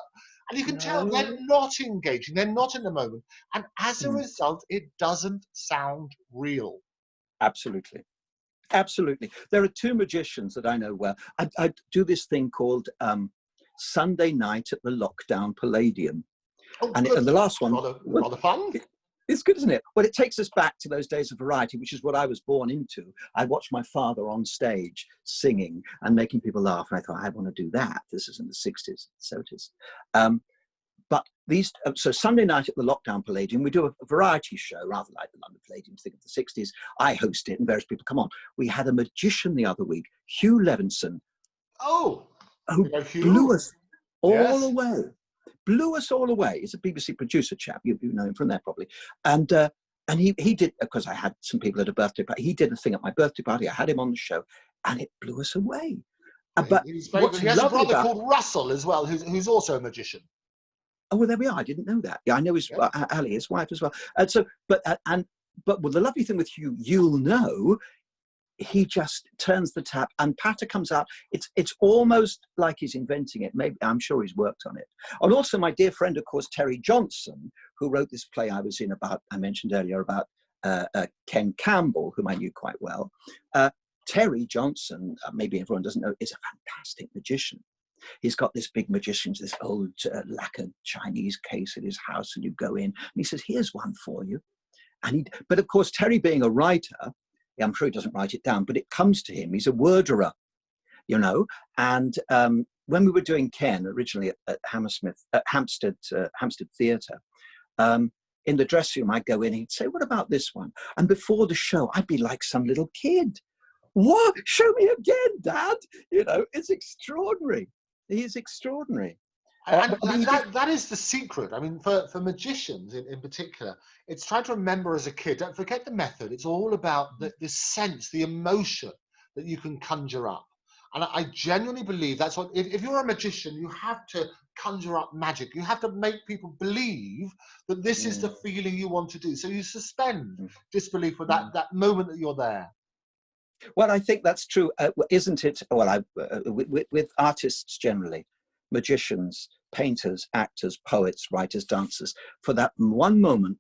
And you can tell they're not engaging, they're not in the moment. And as a result, it doesn't sound real. Absolutely. Absolutely. There are 2 magicians that I know well. I do this thing called Sunday Night at the Lockdown Palladium. Oh, and the last one, rather fun. It's good, isn't it? Well, it takes us back to those days of variety, which is what I was born into. I watched my father on stage singing and making people laugh, and I thought, I want to do that. This is in the 60s, 70s. But these, so Sunday Night at the Lockdown Palladium, we do a variety show, rather like the London Palladium, think of the 60s. I host it, and various people come on. We had a magician the other week, Hugh Levinson. Oh, who blew us all away. Blew us all away. He's a BBC producer chap. You know him from there probably. And he did, because I had some people at a birthday party. He did a thing at my birthday party. I had him on the show, and it blew us away. But he has a brother called Russell as well, who's also a magician. Oh, well, there we are. I didn't know that. Yeah, I know his Ali, his wife as well. And so, but well, the lovely thing with Hugh, you'll know, he just turns the tap and patter comes out. It's almost like he's inventing it. Maybe, I'm sure he's worked on it. And also my dear friend, of course, Terry Johnson, who wrote this play I was in about, I mentioned earlier, about Ken Campbell, whom I knew quite well. Terry Johnson, maybe everyone doesn't know, is a fantastic magician. He's got this big magician's, this old lacquered Chinese case at his house, and you go in and he says, here's one for you. But of course, Terry being a writer, I'm sure he doesn't write it down, but it comes to him. He's a worderer, you know. And when we were doing Ken originally at Hammersmith, Hampstead Theatre, in the dressing room, I'd go in and he'd say, what about this one? And before the show, I'd be like some little kid. What? Show me again, Dad. You know, it's extraordinary. He is extraordinary. And that is the secret. I mean, for magicians in particular, it's trying to remember as a kid, don't forget the method. It's all about the sense, the emotion that you can conjure up. And I genuinely believe that's what, if you're a magician, you have to conjure up magic. You have to make people believe that this is the feeling you want to do. So you suspend disbelief for that moment that you're there. Well, I think that's true, isn't it? Well, with artists generally, magicians, painters, actors, poets, writers, dancers, for that one moment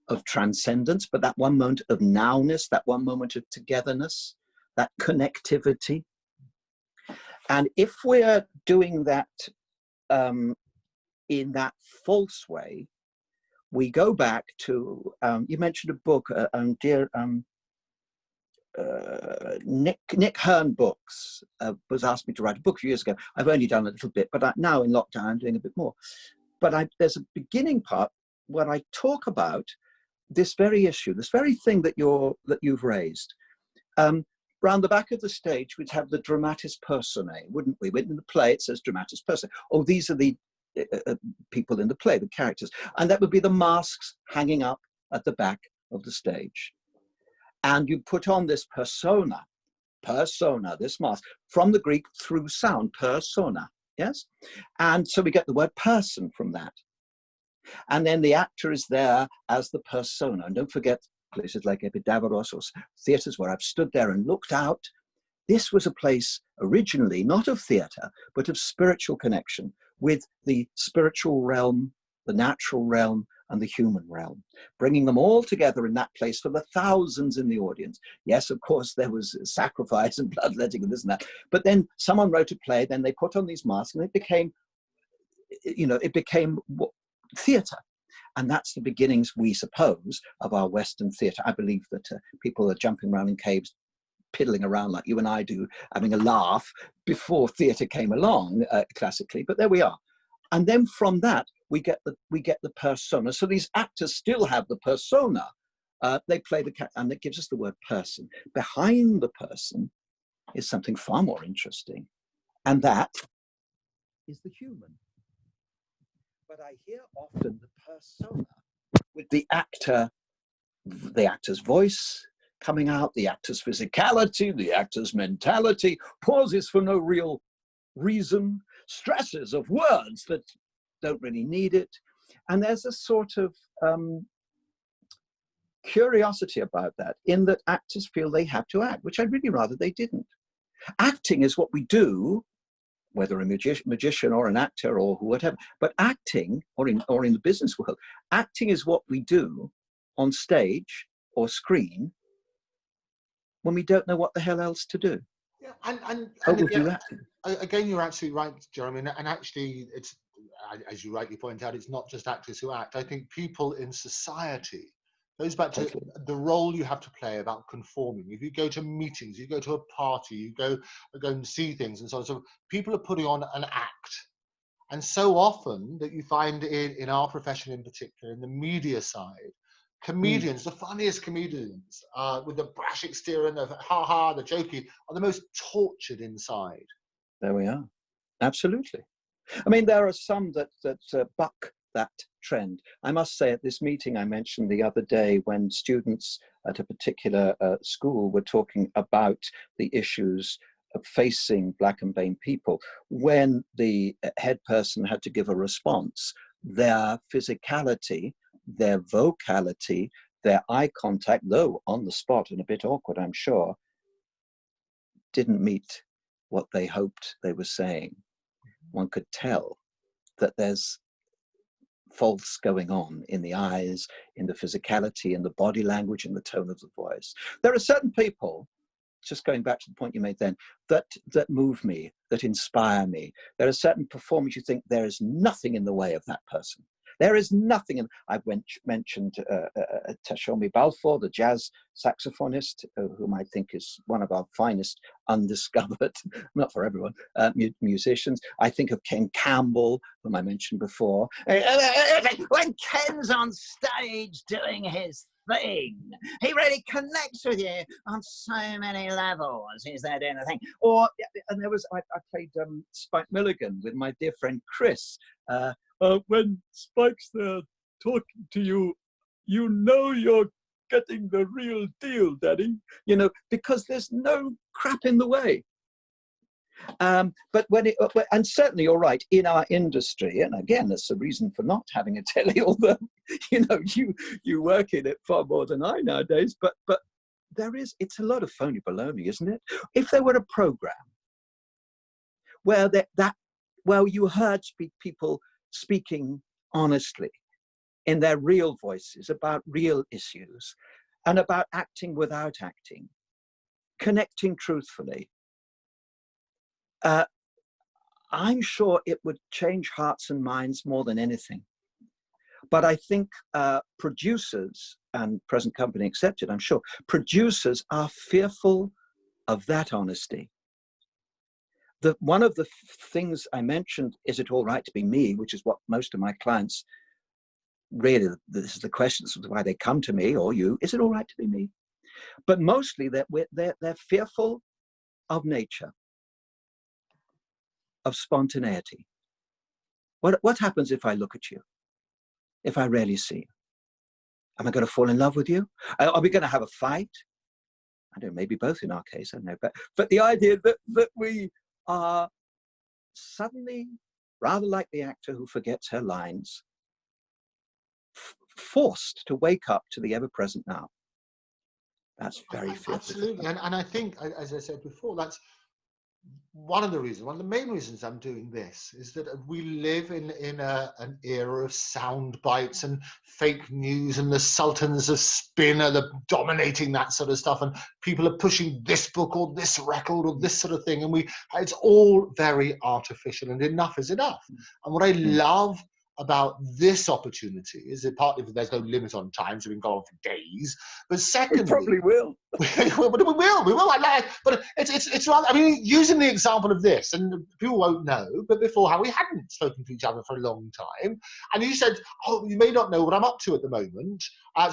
of transcendence, but that one moment of nowness, that one moment of togetherness, that connectivity. And if we're doing that in that false way, we go back to, you mentioned a book, dear Nick Hearn Books was asked me to write a book a few years ago. I've only done a little bit, but now in lockdown, I'm doing a bit more. But there's a beginning part where I talk about this very issue, this very thing that you've raised. Round the back of the stage, we'd have the dramatis personae, wouldn't we? In the play, it says dramatis personae. Oh, these are the people in the play, the characters. And that would be the masks hanging up at the back of the stage. And you put on this persona, this mask, from the Greek through sound, persona, yes? And so we get the word person from that. And then the actor is there as the persona. And don't forget, places like Epidaveros or theatres where I've stood there and looked out. This was a place originally not of theatre, but of spiritual connection with the spiritual realm, the natural realm, and the human realm, bringing them all together in that place for the thousands in the audience. Yes, of course, there was sacrifice and bloodletting and this and that, but then someone wrote a play, then they put on these masks, and it became, you know, it became theatre. And that's the beginnings, we suppose, of our Western theatre. I believe that people are jumping around in caves, piddling around like you and I do, having a laugh before theatre came along, classically, but there we are. And then from that, we get the persona. So these actors still have the persona. They play the character, and it gives us the word person. Behind the person is something far more interesting, and that is the human. But I hear often the persona with the actor's voice coming out, the actor's physicality, the actor's mentality, pauses for no real reason, stresses of words that don't really need it. And there's a sort of curiosity about that, in that actors feel they have to act, which I'd really rather they didn't. Acting is what we do, whether a magician or an actor or whatever, but acting, or in the business world, acting is what we do on stage or screen when we don't know what the hell else to do. Yeah, and we'll again, do that. Again, you're absolutely right, Jeremy. And actually, it's, as you rightly point out, it's not just actors who act. I think people in society, goes back to the role you have to play about conforming. If you go to meetings, you go to a party, you go and see things and so on. So people are putting on an act. And so often that you find in our profession in particular, in the media side, comedians, the funniest comedians, with the brash exterior and the ha-ha, the jokey, are the most tortured inside. There we are. Absolutely. I mean, there are some that buck that trend. I must say, at this meeting I mentioned the other day, when students at a particular school were talking about the issues of facing Black and BAME people, when the head person had to give a response, their physicality, their vocality, their eye contact, though on the spot and a bit awkward, I'm sure, didn't meet what they hoped they were saying. One could tell that there's false going on in the eyes, in the physicality, in the body language, in the tone of the voice. There are certain people just going back to the point you made then, that move me, that inspire me. There are certain performers you think there is nothing in the way of that person. There is nothing. And I've mentioned Tashomi Balfour, the jazz saxophonist, whom I think is one of our finest undiscovered, not for everyone, musicians. I think of Ken Campbell, whom I mentioned before. When Ken's on stage doing his thing, he really connects with you on so many levels. He's there doing the thing. And there was, I played Spike Milligan with my dear friend Chris. When Spike's there talking to you, you know you're getting the real deal, Daddy. You know, because there's no crap in the way. But and certainly you're right, in our industry, and again, that's a reason for not having a telly, although, you know, you work in it far more than I nowadays, but it's a lot of phony baloney, isn't it? If there were a program where you heard people speaking honestly in their real voices about real issues and about acting without acting, connecting truthfully, I'm sure it would change hearts and minds more than anything. But I think producers, and present company accepted, I'm sure, producers are fearful of that honesty. One of the things I mentioned, is it all right to be me, which is what most of my clients, really, this is the questions of why they come to me or you, is it all right to be me? But mostly they're fearful of nature, of spontaneity. What happens if I look at you? If I rarely see you? Am I going to fall in love with you? Are we going to have a fight? I don't know, maybe both in our case, I don't know. But the idea that we are suddenly, rather like the actor who forgets her lines, forced to wake up to the ever-present now. That's very fearful. Absolutely, and I think, as I said before, that's one of the main reasons I'm doing this is that we live in an era of sound bites and fake news, and the sultans of spin are dominating that sort of stuff, and people are pushing this book or this record or this sort of thing, and it's all very artificial, and enough is enough. And what I love about this opportunity is that partly there's no limit on time, so we can go on for days. But secondly, we probably will. we will. But it's rather. I mean, using the example of this, and people won't know, but before how we hadn't spoken to each other for a long time, and you said, "Oh, you may not know what I'm up to at the moment.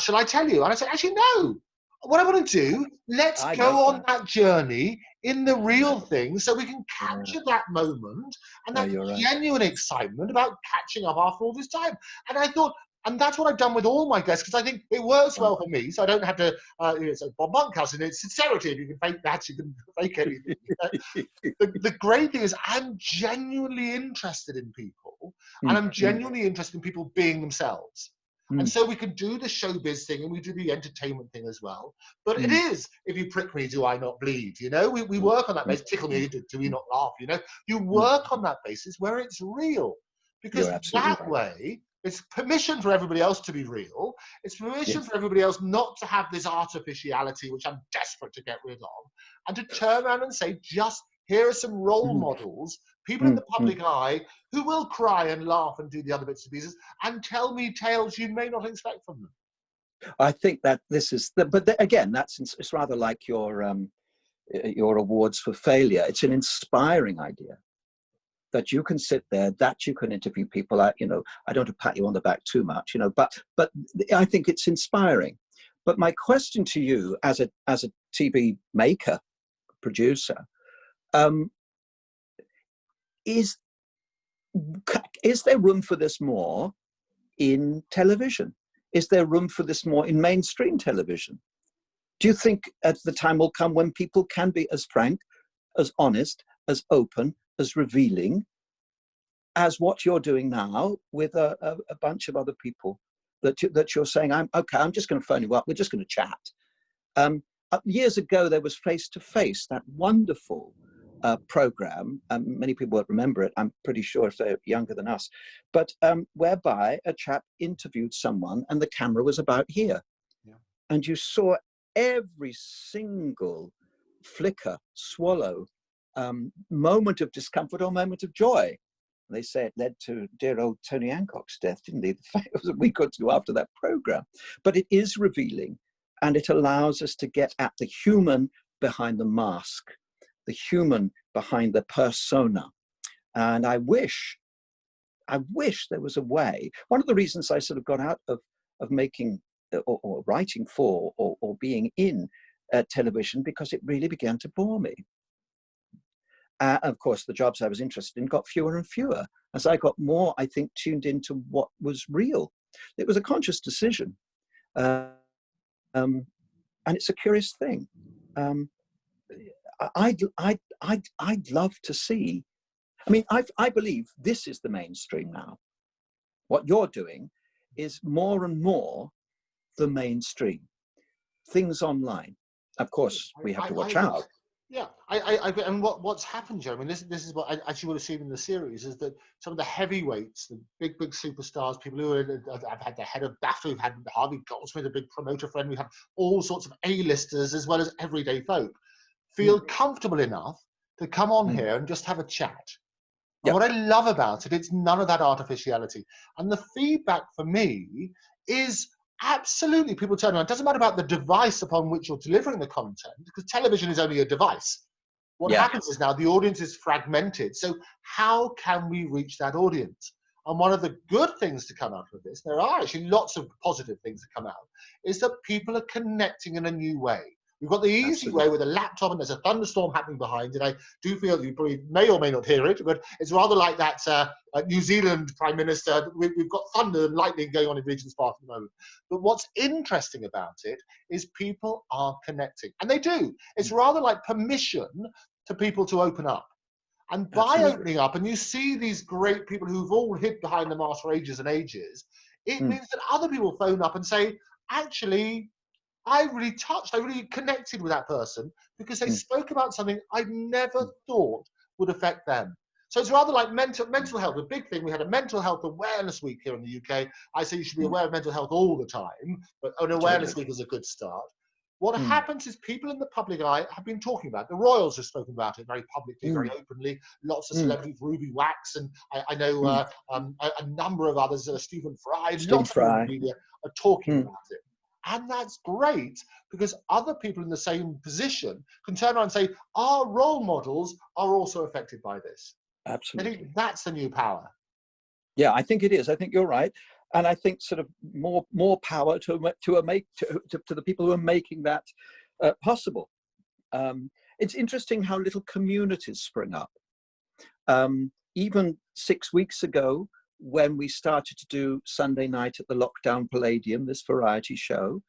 Shall I tell you?" And I said, "Actually, no. What I want to do, let's go on that journey in the real thing, so we can capture that moment and that genuine excitement about catching up after all this time." And I thought, and that's what I've done with all my guests, because I think it works well for me, so I don't have to, it's a Bob Monkhouse, it's sincerity. If you can fake that, you can fake anything. The great thing is I'm genuinely interested in people, and I'm genuinely interested in people being themselves. And so we can do the showbiz thing, and we do the entertainment thing as well. But it is, if you prick me, do I not bleed? You know, we work on that basis. Tickle me, do we not laugh? You know, you work on that basis where it's real, because that way it's permission for everybody else to be real. It's permission for everybody else not to have this artificiality, which I'm desperate to get rid of, and to turn around and say, just here are some role models, people in the public eye who will cry and laugh and do the other bits and pieces and tell me tales you may not expect from them. I think that this is, again, it's rather like your awards for failure. It's an inspiring idea that you can sit there, that you can interview people. I don't want to pat you on the back too much, but I think it's inspiring. But my question to you, as a TV maker, producer, is there room for this more in television? Is there room for this more in mainstream television? Do you think the time will come when people can be as frank, as honest, as open, as revealing as what you're doing now with a bunch of other people, that you're saying, I'm just going to phone you up, we're just going to chat? Years ago, there was Face to Face, that wonderful program. Many people won't remember it, I'm pretty sure, if they're younger than us, but whereby a chap interviewed someone and the camera was about here. And you saw every single flicker, swallow, moment of discomfort or moment of joy. They say it led to dear old Tony Hancock's death, didn't they? The fact was a week or two after that program. But it is revealing, and it allows us to get at the human behind the mask, the human behind the persona. And I wish there was a way. One of the reasons I sort of got out of making or writing for or being in television, because it really began to bore me. Of course, the jobs I was interested in got fewer and fewer as I got more, I think, tuned into what was real. It was a conscious decision. And it's a curious thing. I'd love to see. I mean, I believe this is the mainstream now. What you're doing is more and more the mainstream. Things online. Of course, we have to watch out. Yeah, and what's happened, Joe? I mean, this is what, as you would have seen in the series, is that some of the heavyweights, the big superstars, people who have had the head of BAFTA, we've had Harvey Goldsmith, a big promoter friend, we have all sorts of A-listers as well as everyday folk, feel comfortable enough to come on here and just have a chat. And what I love about it, it's none of that artificiality. And the feedback for me is absolutely, people turn around. It doesn't matter about the device upon which you're delivering the content, because television is only a device. What happens is now the audience is fragmented. So how can we reach that audience? And one of the good things to come out of this, there are actually lots of positive things that come out, is that people are connecting in a new way. We've got the easy way with a laptop and there's a thunderstorm happening behind it. I do feel you probably may or may not hear it, but it's rather like that New Zealand Prime Minister. We've got thunder and lightning going on in Regent's Park at the moment. But what's interesting about it is people are connecting. And they do. It's rather like permission to people to open up. And by opening up, and you see these great people who've all hid behind the mask for ages and ages, it means that other people phone up and say, actually, I really connected with that person because they spoke about something I never thought would affect them. So it's rather like mental health, a big thing. We had a mental health awareness week here in the UK. I say you should be aware of mental health all the time, but an awareness week is a good start. What happens is people in the public eye have been talking about it. The Royals have spoken about it very publicly, very openly. Lots of celebrities, Ruby Wax, and I know a number of others, Stephen Fry, lots of media are talking about it. And that's great because other people in the same position can turn around and say, our role models are also affected by this. Absolutely. I think that's the new power. Yeah, I think it is. I think you're right. And I think sort of more power to the people who are making that possible. It's interesting how little communities spring up. Even 6 weeks ago, when we started to do Sunday night at the Lockdown Palladium, this variety show,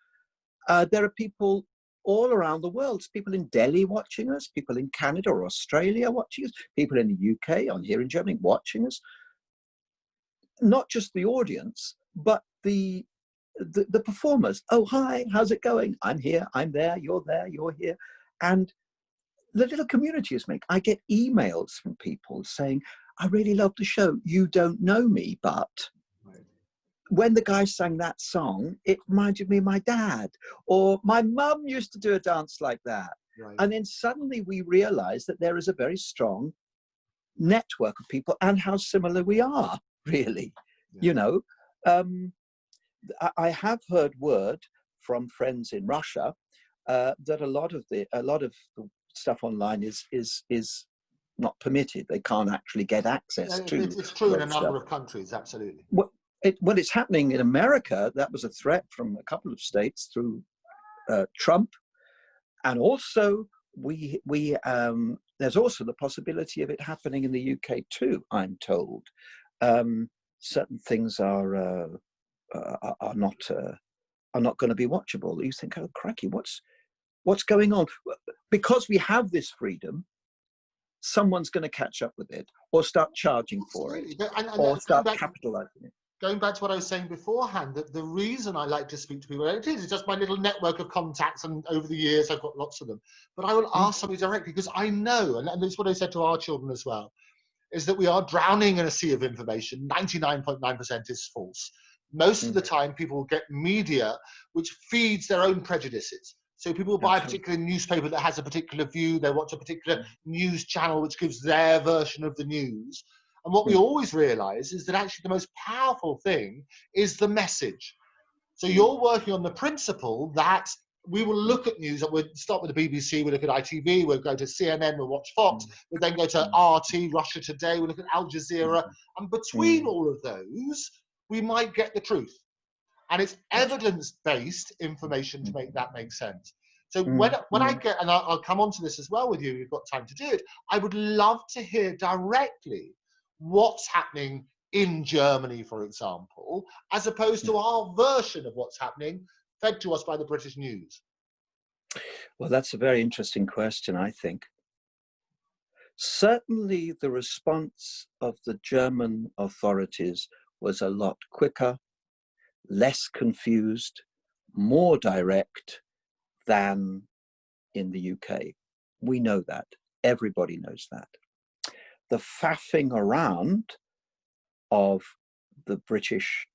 there are people all around the world. People in Delhi watching us, people in Canada or Australia watching us, people in the UK, on here in Germany watching us. Not just the audience, but the performers. Oh, hi, how's it going? I'm here, I'm there, you're here. And the little community is making. I get emails from people saying, I really love the show. You don't know me, but when the guy sang that song, it reminded me of my dad, or my mum used to do a dance like that. Right. And then suddenly we realize that there is a very strong network of people and how similar we are, really. Yeah. You know, I have heard word from friends in Russia that a lot of the stuff online is not permitted. They can't actually get access to. It's true in a number of countries, absolutely. Well, it's happening in America. That was a threat from a couple of states through Trump, and also there's also the possibility of it happening in the UK too. I'm told certain things are not going to be watchable. You think, oh cracky, what's going on? Because we have this freedom, someone's going to catch up with it or start charging for it or start capitalizing it. Going back to what I was saying beforehand, that the reason I like to speak to people, it is just my little network of contacts, and over the years I've got lots of them, but I will ask somebody directly because I know, and it's what I said to our children as well, is that we are drowning in a sea of information. 99.9% is false. Most of the time people get media which feeds their own prejudices. So people buy a Absolutely. particular newspaper that has a particular view. They watch a particular news channel which gives their version of the news. And what we always realize is that actually the most powerful thing is the message. So you're working on the principle that we will look at news. We'll start with the BBC, we'll look at ITV, we'll go to CNN, we'll watch Fox, we'll then go to RT, Russia Today, we'll look at Al Jazeera. And between all of those, we might get the truth. And it's evidence-based information to make that make sense. So when I get, and I'll come on to this as well with you, you've got time to do it, I would love to hear directly what's happening in Germany, for example, as opposed to our version of what's happening fed to us by the British news. Well, that's a very interesting question, I think. Certainly the response of the German authorities was a lot quicker, less confused, more direct than in the UK. We know that. Everybody knows that. The faffing around of the British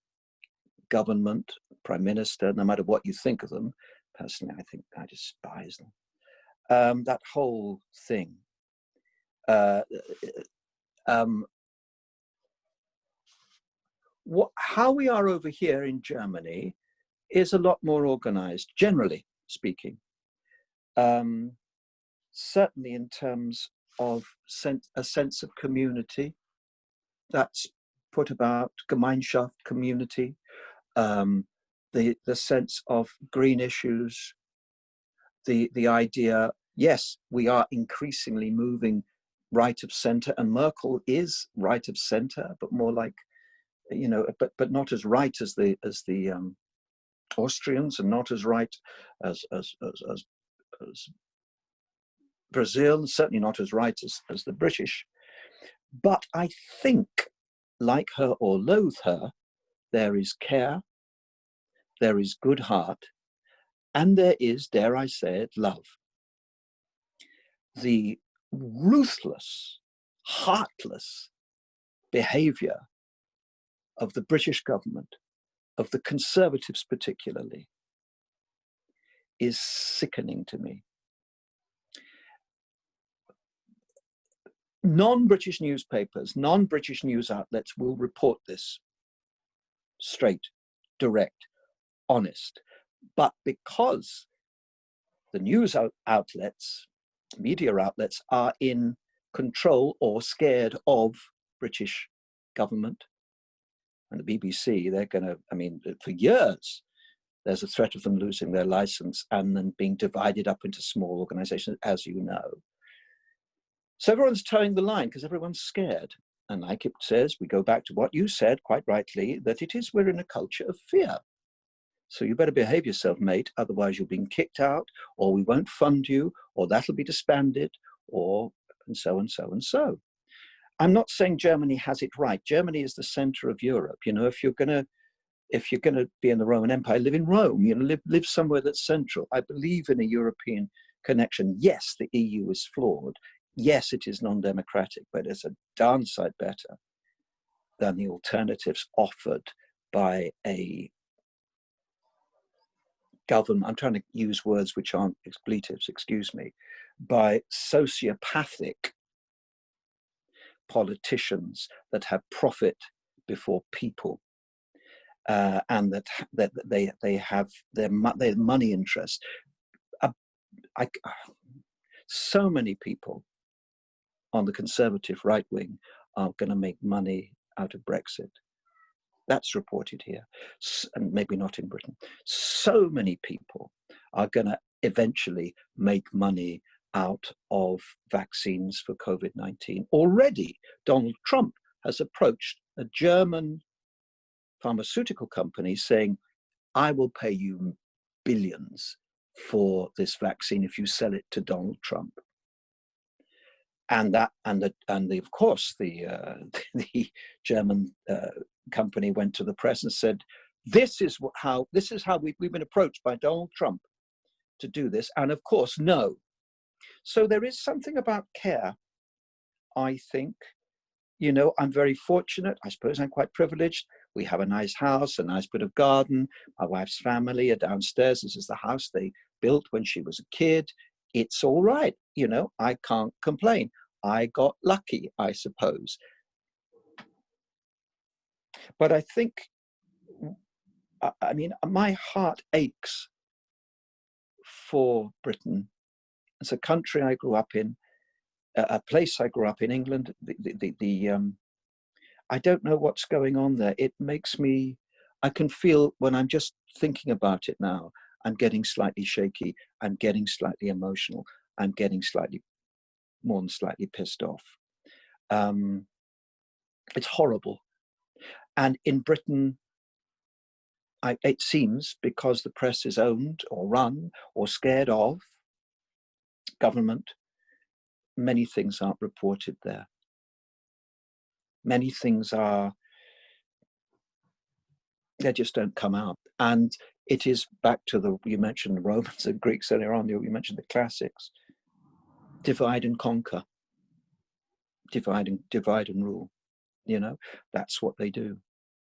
government, Prime Minister, no matter what you think of them, personally, I think I despise them. That whole thing. How we are over here in Germany is a lot more organized, generally speaking. Certainly in terms of a sense of community, that's put about Gemeinschaft, community, the sense of green issues, the idea, yes, we are increasingly moving right of center, and Merkel is right of center, but more like, you know, but not as right as the Austrians, and not as right as Brazil, and certainly not as right as the British. But I think, like her or loathe her, there is care, there is good heart, and there is, dare I say it, love. The ruthless, heartless behavior of the British government, of the Conservatives particularly, is sickening to me. Non-British newspapers, non-British news outlets will report this straight, direct, honest. But because the news outlets, media outlets, are in control or scared of British government and the BBC, they're going to, I mean, for years, there's a threat of them losing their license and then being divided up into small organizations, as you know. So everyone's towing the line because everyone's scared. And like it says, we go back to what you said quite rightly, that we're in a culture of fear. So you better behave yourself, mate, otherwise you're being kicked out, or we won't fund you, or that'll be disbanded, or and so and so and so. I'm not saying Germany has it right. Germany is the center of Europe. You know, if you're gonna be in the Roman Empire, live in Rome. You know, live somewhere that's central. I believe in a European connection. Yes, the EU is flawed. Yes, it is non-democratic, but it's a darn sight better than the alternatives offered by a government. I'm trying to use words which aren't expletives, excuse me, by sociopathic politicians that have profit before people, and that they have their money interests. So many people on the Conservative right wing are going to make money out of Brexit. That's reported here, and maybe not in Britain. So many people are going to eventually make money out of vaccines for COVID-19. Already, Donald Trump has approached a German pharmaceutical company saying, I will pay you billions for this vaccine if you sell it to Donald Trump. And of course, the German company went to the press and said, this is how we've been approached by Donald Trump to do this. And of course, no. So there is something about care, I think. You know, I'm very fortunate. I suppose I'm quite privileged. We have a nice house, a nice bit of garden. My wife's family are downstairs. This is the house they built when she was a kid. It's all right. You know, I can't complain. I got lucky, I suppose. But I think, I mean, my heart aches for Britain. It's a country I grew up in, a place I grew up in, England. I don't know what's going on there. It makes me, I can feel when I'm just thinking about it now, I'm getting slightly shaky, I'm getting slightly emotional, I'm getting slightly more than slightly pissed off. It's horrible. And in Britain, it seems, because the press is owned or run or scared of government, many things aren't reported there. Many things they just don't come out. And it is back to you mentioned the Romans and Greeks earlier on, you mentioned the classics. Divide and conquer. Divide and rule. You know, that's what they do.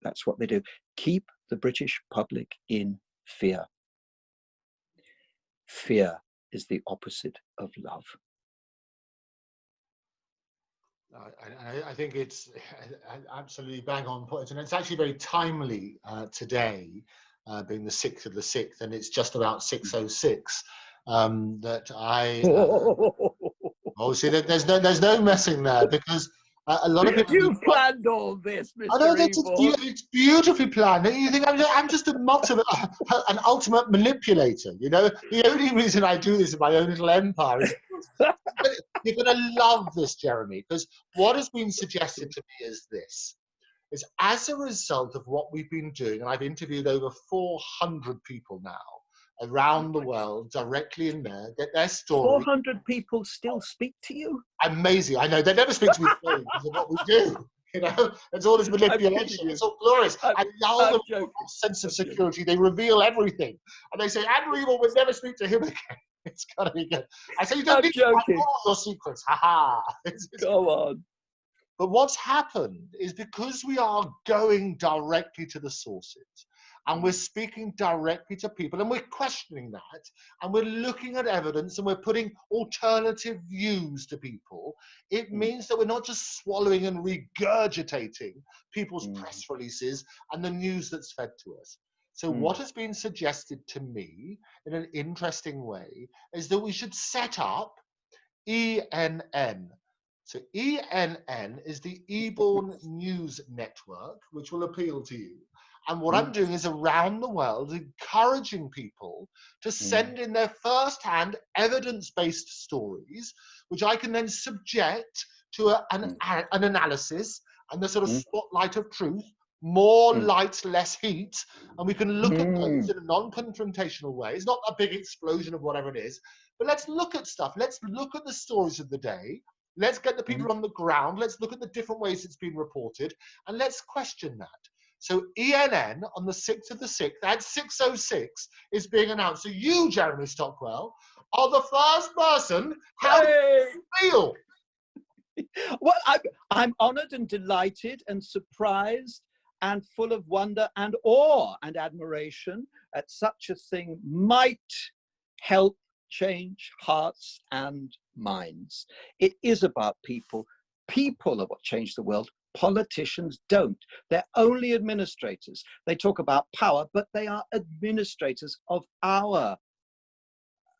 That's what they do. Keep the British public in fear. Fear is the opposite of love. I think it's absolutely bang on point, and it's actually very timely today, being the 6th of the 6th, and it's just about 6:06. That I obviously there's no messing there, because a lot of people. You've planned all this, Mr. I know EBORN. it's beautifully planned. You think I'm just an ultimate manipulator, you know? The only reason I do this in my own little empire is you're going to love this, Jeremy, because what has been suggested to me is this. Is as a result of what we've been doing, and I've interviewed over 400 people now around the world, directly in there, get their story. 400 people still speak to you? Amazing. I know. They never speak to me because of what we do. You know, it's all this manipulation. It's all glorious. I love the sense of security. They reveal everything. And they say, Andrew Evil would never speak to him again. It's got to be good. I say, you don't need to know all your secrets. Ha ha. Go on. But what's happened is, because we are going directly to the sources, and we're speaking directly to people, and we're questioning that, and we're looking at evidence, and we're putting alternative views to people, it means that we're not just swallowing and regurgitating people's press releases and the news that's fed to us. So what has been suggested to me in an interesting way is that we should set up ENN. So ENN is the EBORN News Network, which will appeal to you. And what I'm doing is, around the world, encouraging people to send in their first-hand evidence-based stories, which I can then subject to an analysis and the sort of spotlight of truth, more light, less heat, and we can look at those in a non-confrontational way. It's not a big explosion of whatever it is, but let's look at stuff. Let's look at the stories of the day. Let's get the people on the ground. Let's look at the different ways it's been reported, and let's question that. So ENN on the 6th of the 6th, at 6:06, is being announced. So you, Jeremy Stockwell, are the first person. How do you feel? Well, I'm honoured and delighted and surprised and full of wonder and awe and admiration that such a thing might help change hearts and minds. It is about people. People are what change the world. Politicians don't. They're only administrators. They talk about power, but they are administrators of our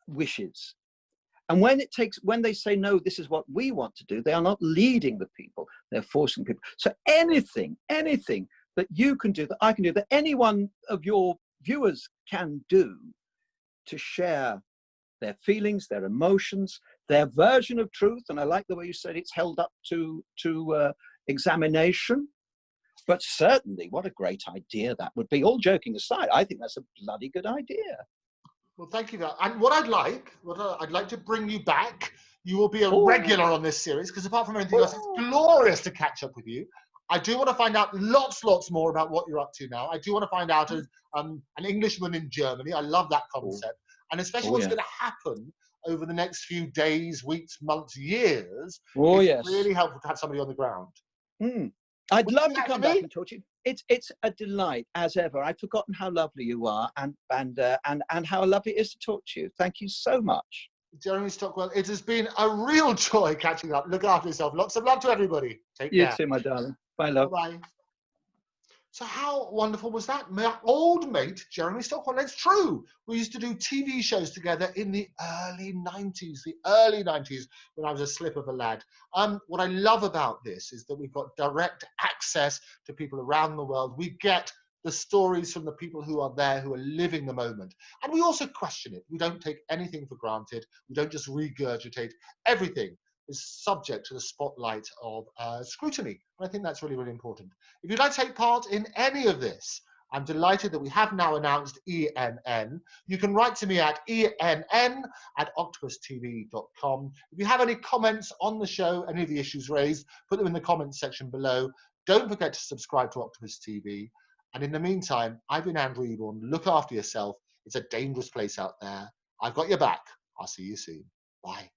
wishes. And when they say, no, this is what we want to do, they are not leading the people, they're forcing people. So anything that you can do, that I can do, that any one of your viewers can do to share their feelings, their emotions, their version of truth, and I like the way you said it's held up to examination, but certainly what a great idea that would be. All joking aside, I think that's a bloody good idea. Well, thank you. And what I'd like to bring you back. You will be a regular on this series, because apart from anything else, it's glorious to catch up with you. I do want to find out lots more about what you're up to now. I do want to find out as an Englishman in Germany. I love that concept. And especially what's going to happen over the next few days, weeks, months, years. It's really helpful to have somebody on the ground. I'd Would you love do to that come for back me? and talk to you. It's a delight as ever. I'd forgotten how lovely you are, and how lovely it is to talk to you. Thank you so much. Jeremy Stockwell, it has been a real joy catching up. Look after yourself. Lots of love to everybody. Take You care. too, my darling. Bye, love. Bye-bye. So how wonderful was that? My old mate, Jeremy Stockwell. It's true. We used to do TV shows together in the early 90s, when I was a slip of a lad. What I love about this is that we've got direct access to people around the world. We get the stories from the people who are there, who are living the moment. And we also question it. We don't take anything for granted. We don't just regurgitate. Everything is subject to the spotlight of scrutiny. And I think that's really, really important. If you'd like to take part in any of this, I'm delighted that we have now announced ENN. You can write to me at enn@octopustv.com. If you have any comments on the show, any of the issues raised, put them in the comments section below. Don't forget to subscribe to Octopus TV. And in the meantime, I've been Andrew EBORN. Look after yourself. It's a dangerous place out there. I've got your back. I'll see you soon. Bye.